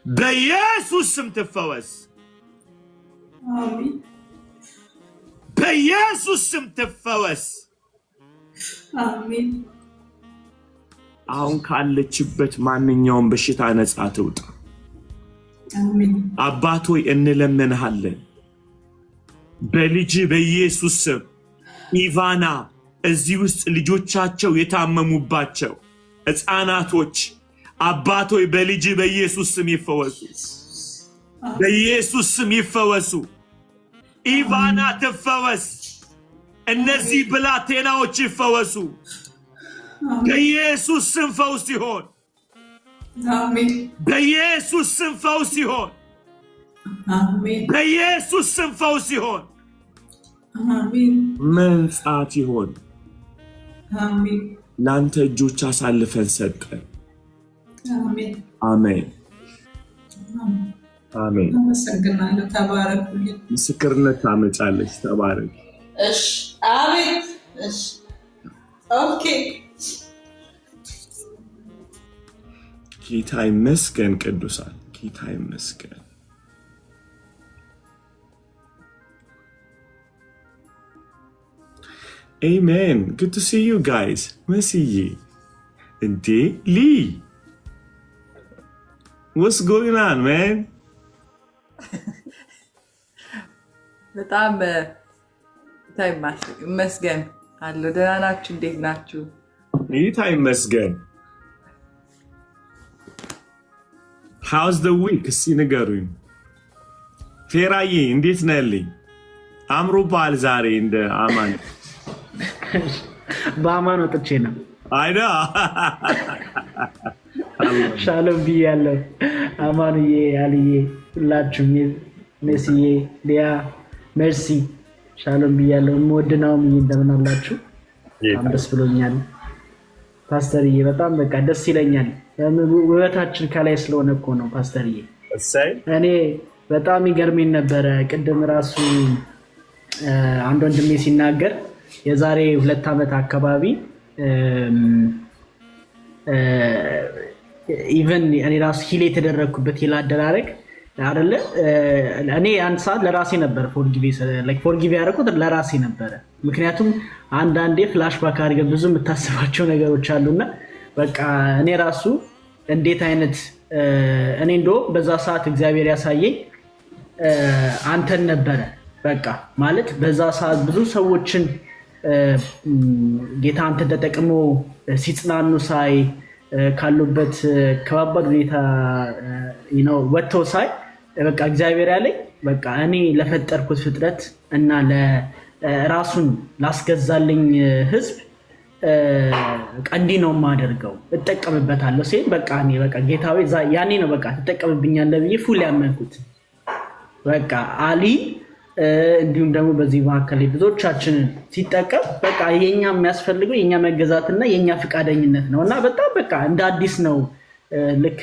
በኢየሱስ ስም ትፈወስ። አሜን። በኢየሱስ ስም ትፈወስ። አሜን። አሁን ካለችበት ማንኛውም በሽታ ነፃ ትውጣ። አሜን። አባት ሆይ እንለምንሃለን በልጅ በኢየሱስ ስም ኢቫና እዚህ ውስጥ ልጆቻቸው የታመሙባቸው ሕፃናቶች አባት ሆይ በልጅ በኢየሱስ ስም ይፈወሱ። በኢየሱስ ስም ይፈወሱ። ኢቫና ትፈወስ። እነዚህ ብላቴናዎች ይፈወሱ። በኢየሱስ ስም ፈውስ ይሆን። አሜን። በኢየሱስ ስም ፈውስ ይሆን። አሜን። በኢየሱስ ስም ፈውስ ይሆን። አሜን። መንጻት ይሆን። አሜን። ላንተ እጆች አሳልፈን ሰጠን። አሜን። አሜን አሜን። አመሰግናለሁ። ተባረኩልኝ። ምስክርነት ታመጫለች። ተባረክ። እሺ። አሜን። እሺ። ኦኬ። ጌታ ይመስገን። ቅዱሳን ጌታ ይመስገን። Amen. Good to see you guys. መስዬ እንዴ ሊ what's going on man? በጣም ይመስገን አለሁ። ደህና ናችሁ? እንዴት ናችሁ? ጌታ ይመስገን። How's the week? እስኪ ንገሩኝ። ፌራዬ እንዴት ነህልኝ? አምሮብሃል ዛሬ እንደ አማን። በአማን ወጥቼ ነው አይዳ ሻሎም ብያለሁ። አማኑዬ፣ አልዬ፣ ሁላችሁም ሜሲዬ፣ ሊያ፣ ሜርሲ ሻሎም ብያለሁ። የምወድናውም እንደምን አላችሁ? በጣም ደስ ብሎኛል ፓስተርዬ። በጣም በቃ ደስ ይለኛል። ውበታችን ከላይ ስለሆነ እኮ ነው ፓስተርዬ። እኔ በጣም ይገርመኝ ነበረ ቅድም ራሱ አንድ ወንድሜ ሲናገር የዛሬ 2 ዓመት አካባቢ ኢቨን እኔ ራሱ ሂል የተደረግኩበት ሂል አደራረግ አይደለ። እኔ አንድ ሰዓት ለራሴ ነበር ፎርጊቭ ያደረኩት ለራሴ ነበረ። ምክንያቱም አንዳንዴ ፍላሽ ባክ አድርገን ብዙ የምታስባቸው ነገሮች አሉና በቃ እኔ ራሱ እንዴት አይነት እኔ እንደው በዛ ሰዓት እግዚአብሔር ያሳየኝ አንተን ነበረ። በቃ ማለት በዛ ሰዓት ብዙ ሰዎችን ጌታ አንተን ተጠቅሞ ሲጽናኑ ሳይ ካሉበት ከባባድ ሁኔታ ወጥተው ሳይ በቃ እግዚአብሔር ያለኝ በቃ እኔ ለፈጠርኩት ፍጥረት እና ለራሱን ላስገዛልኝ ሕዝብ እንዲህ ነው የማደርገው፣ እጠቀምበታለሁ ሲል በቃ እኔ በቃ ጌታዊ ያኔ ነው በቃ ትጠቀምብኛለህ ብዬ ፉል ያመንኩት። በቃ አሊ እንዲሁም ደግሞ በዚህ መካከል ብዙዎቻችንን ሲጠቀም በቃ የኛ የሚያስፈልገው የኛ መገዛትና የኛ ፍቃደኝነት ነው እና በጣም በቃ እንደ አዲስ ነው። ልክ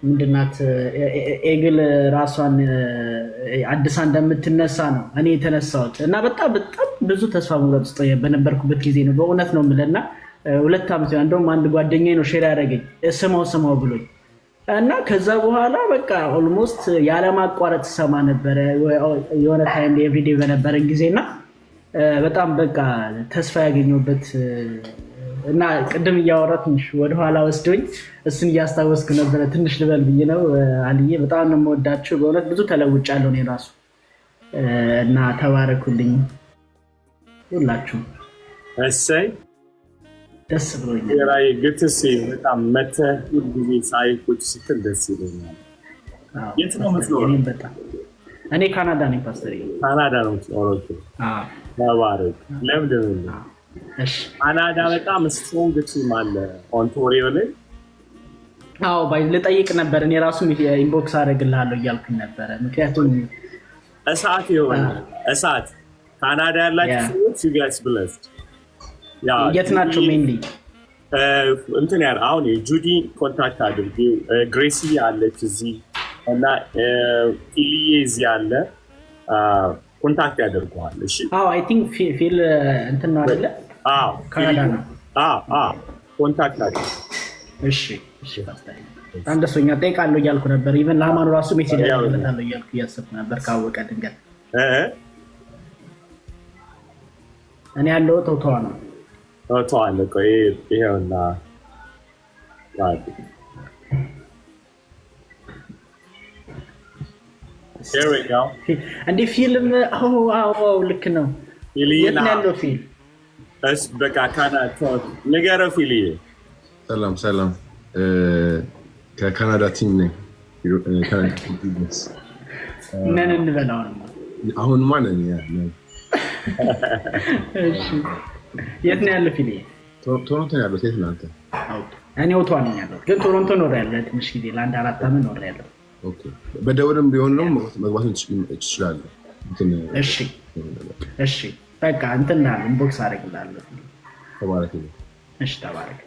ምንድናት ኤግል ራሷን አዲስ እንደምትነሳ ነው እኔ የተነሳሁት እና በጣም ብዙ ተስፋ መቁረጥ ውስጥ በነበርኩበት ጊዜ ነው። በእውነት ነው የምልህ እና 2 ዓመት እንደውም አንድ ጓደኛዬ ነው ሼር ያደረገኝ ስማው ብሎኝ እና ከዛ በኋላ በቃ ኦልሞስት ያለማቋረጥ ሰማ ነበረ የሆነ ታይም ላይ ኤቭሪዴይ በነበረን ጊዜና በጣም በቃ ተስፋ ያገኘሁበት እና ቅድም እያወራ ትንሽ ወደኋላ ወስዶኝ እሱን እያስታወስኩ ነበረ። ትንሽ ልበል ብዬ ነው። አልዬ በጣም ነው የምወዳችሁ በእውነት ብዙ ተለውጫለሁ እኔ ራሱ እና ተባረኩልኝ ሁላችሁ። እሰይ ደስ ብሎኛል። ራይ ግትስ በጣም መተህ ሁልጊዜ ሳይኮች ስትል ደስ ይለኛል። የት ነው የምትኖረው? እኔ ካናዳ ነኝ ፓስተር። ካናዳ ነው የምትኖረው? ተባረክ። ለምንድን ነው ካናዳ በጣም ስትሮንግ ቲም አለ ኦንታሪዮ ላይ? አዎ ልጠይቅ ነበር እኔ ራሱ ኢንቦክስ አደርግልሃለሁ እያልኩኝ ነበረ። ምክንያቱም እሳት የሆነ እሳት ካናዳ ያላችሁ ሰዎች you guys blessed። የት ናቸው ሜንሊ? እንትን ያለ አሁን ጁዲ ኮንታክት አድርጊው። ግሬሲ አለች እዚህ እና ኢሊዬ እዚህ አለ ኮንታክት ያደርገዋል። እሺ አይ ቲንክ ፊል እንትን ነው አይደለ? ካናዳ ነው። ኮንታክት አድርጊ። እሺ ፓስተር በጣም ደስ ብሎኛል። እጠይቃለሁ እያልኩ ነበር። ኢቨን ለአማኑ ራሱ ሜሴጅ ያደርግለታለሁ እያልኩ እያሰብኩ ነበር ካወቀ ድንገት። እኔ ያለው ተውተዋ ነው ተዋለ። ቆይ ይሄውና እንደ ፊልም ልክ ነው። የት ነው ያለው ፊልም? በቃ ንገረው ፊልዬ። ሰላም ከካናዳ ቲም ነኝ። ነን እንበላው አሁን ማለት የት ነው ያለው ፊልዬ? ቶሮንቶ ያለው ሴት እናንተ? እኔ ኦቶዋ ነኝ ያለሁት፣ ግን ቶሮንቶ ኖሬያለሁ ትንሽ ጊዜ ለአንድ 4 ዓመት ኖሬያለሁ። ኦኬ በደውልም ቢሆን ነው መግባት ትችላለህ። እሺ በቃ እንትን እንዳለ ኢንቦክስ አደርግልሃለሁ። ተባረክ። እሺ ተባረክ።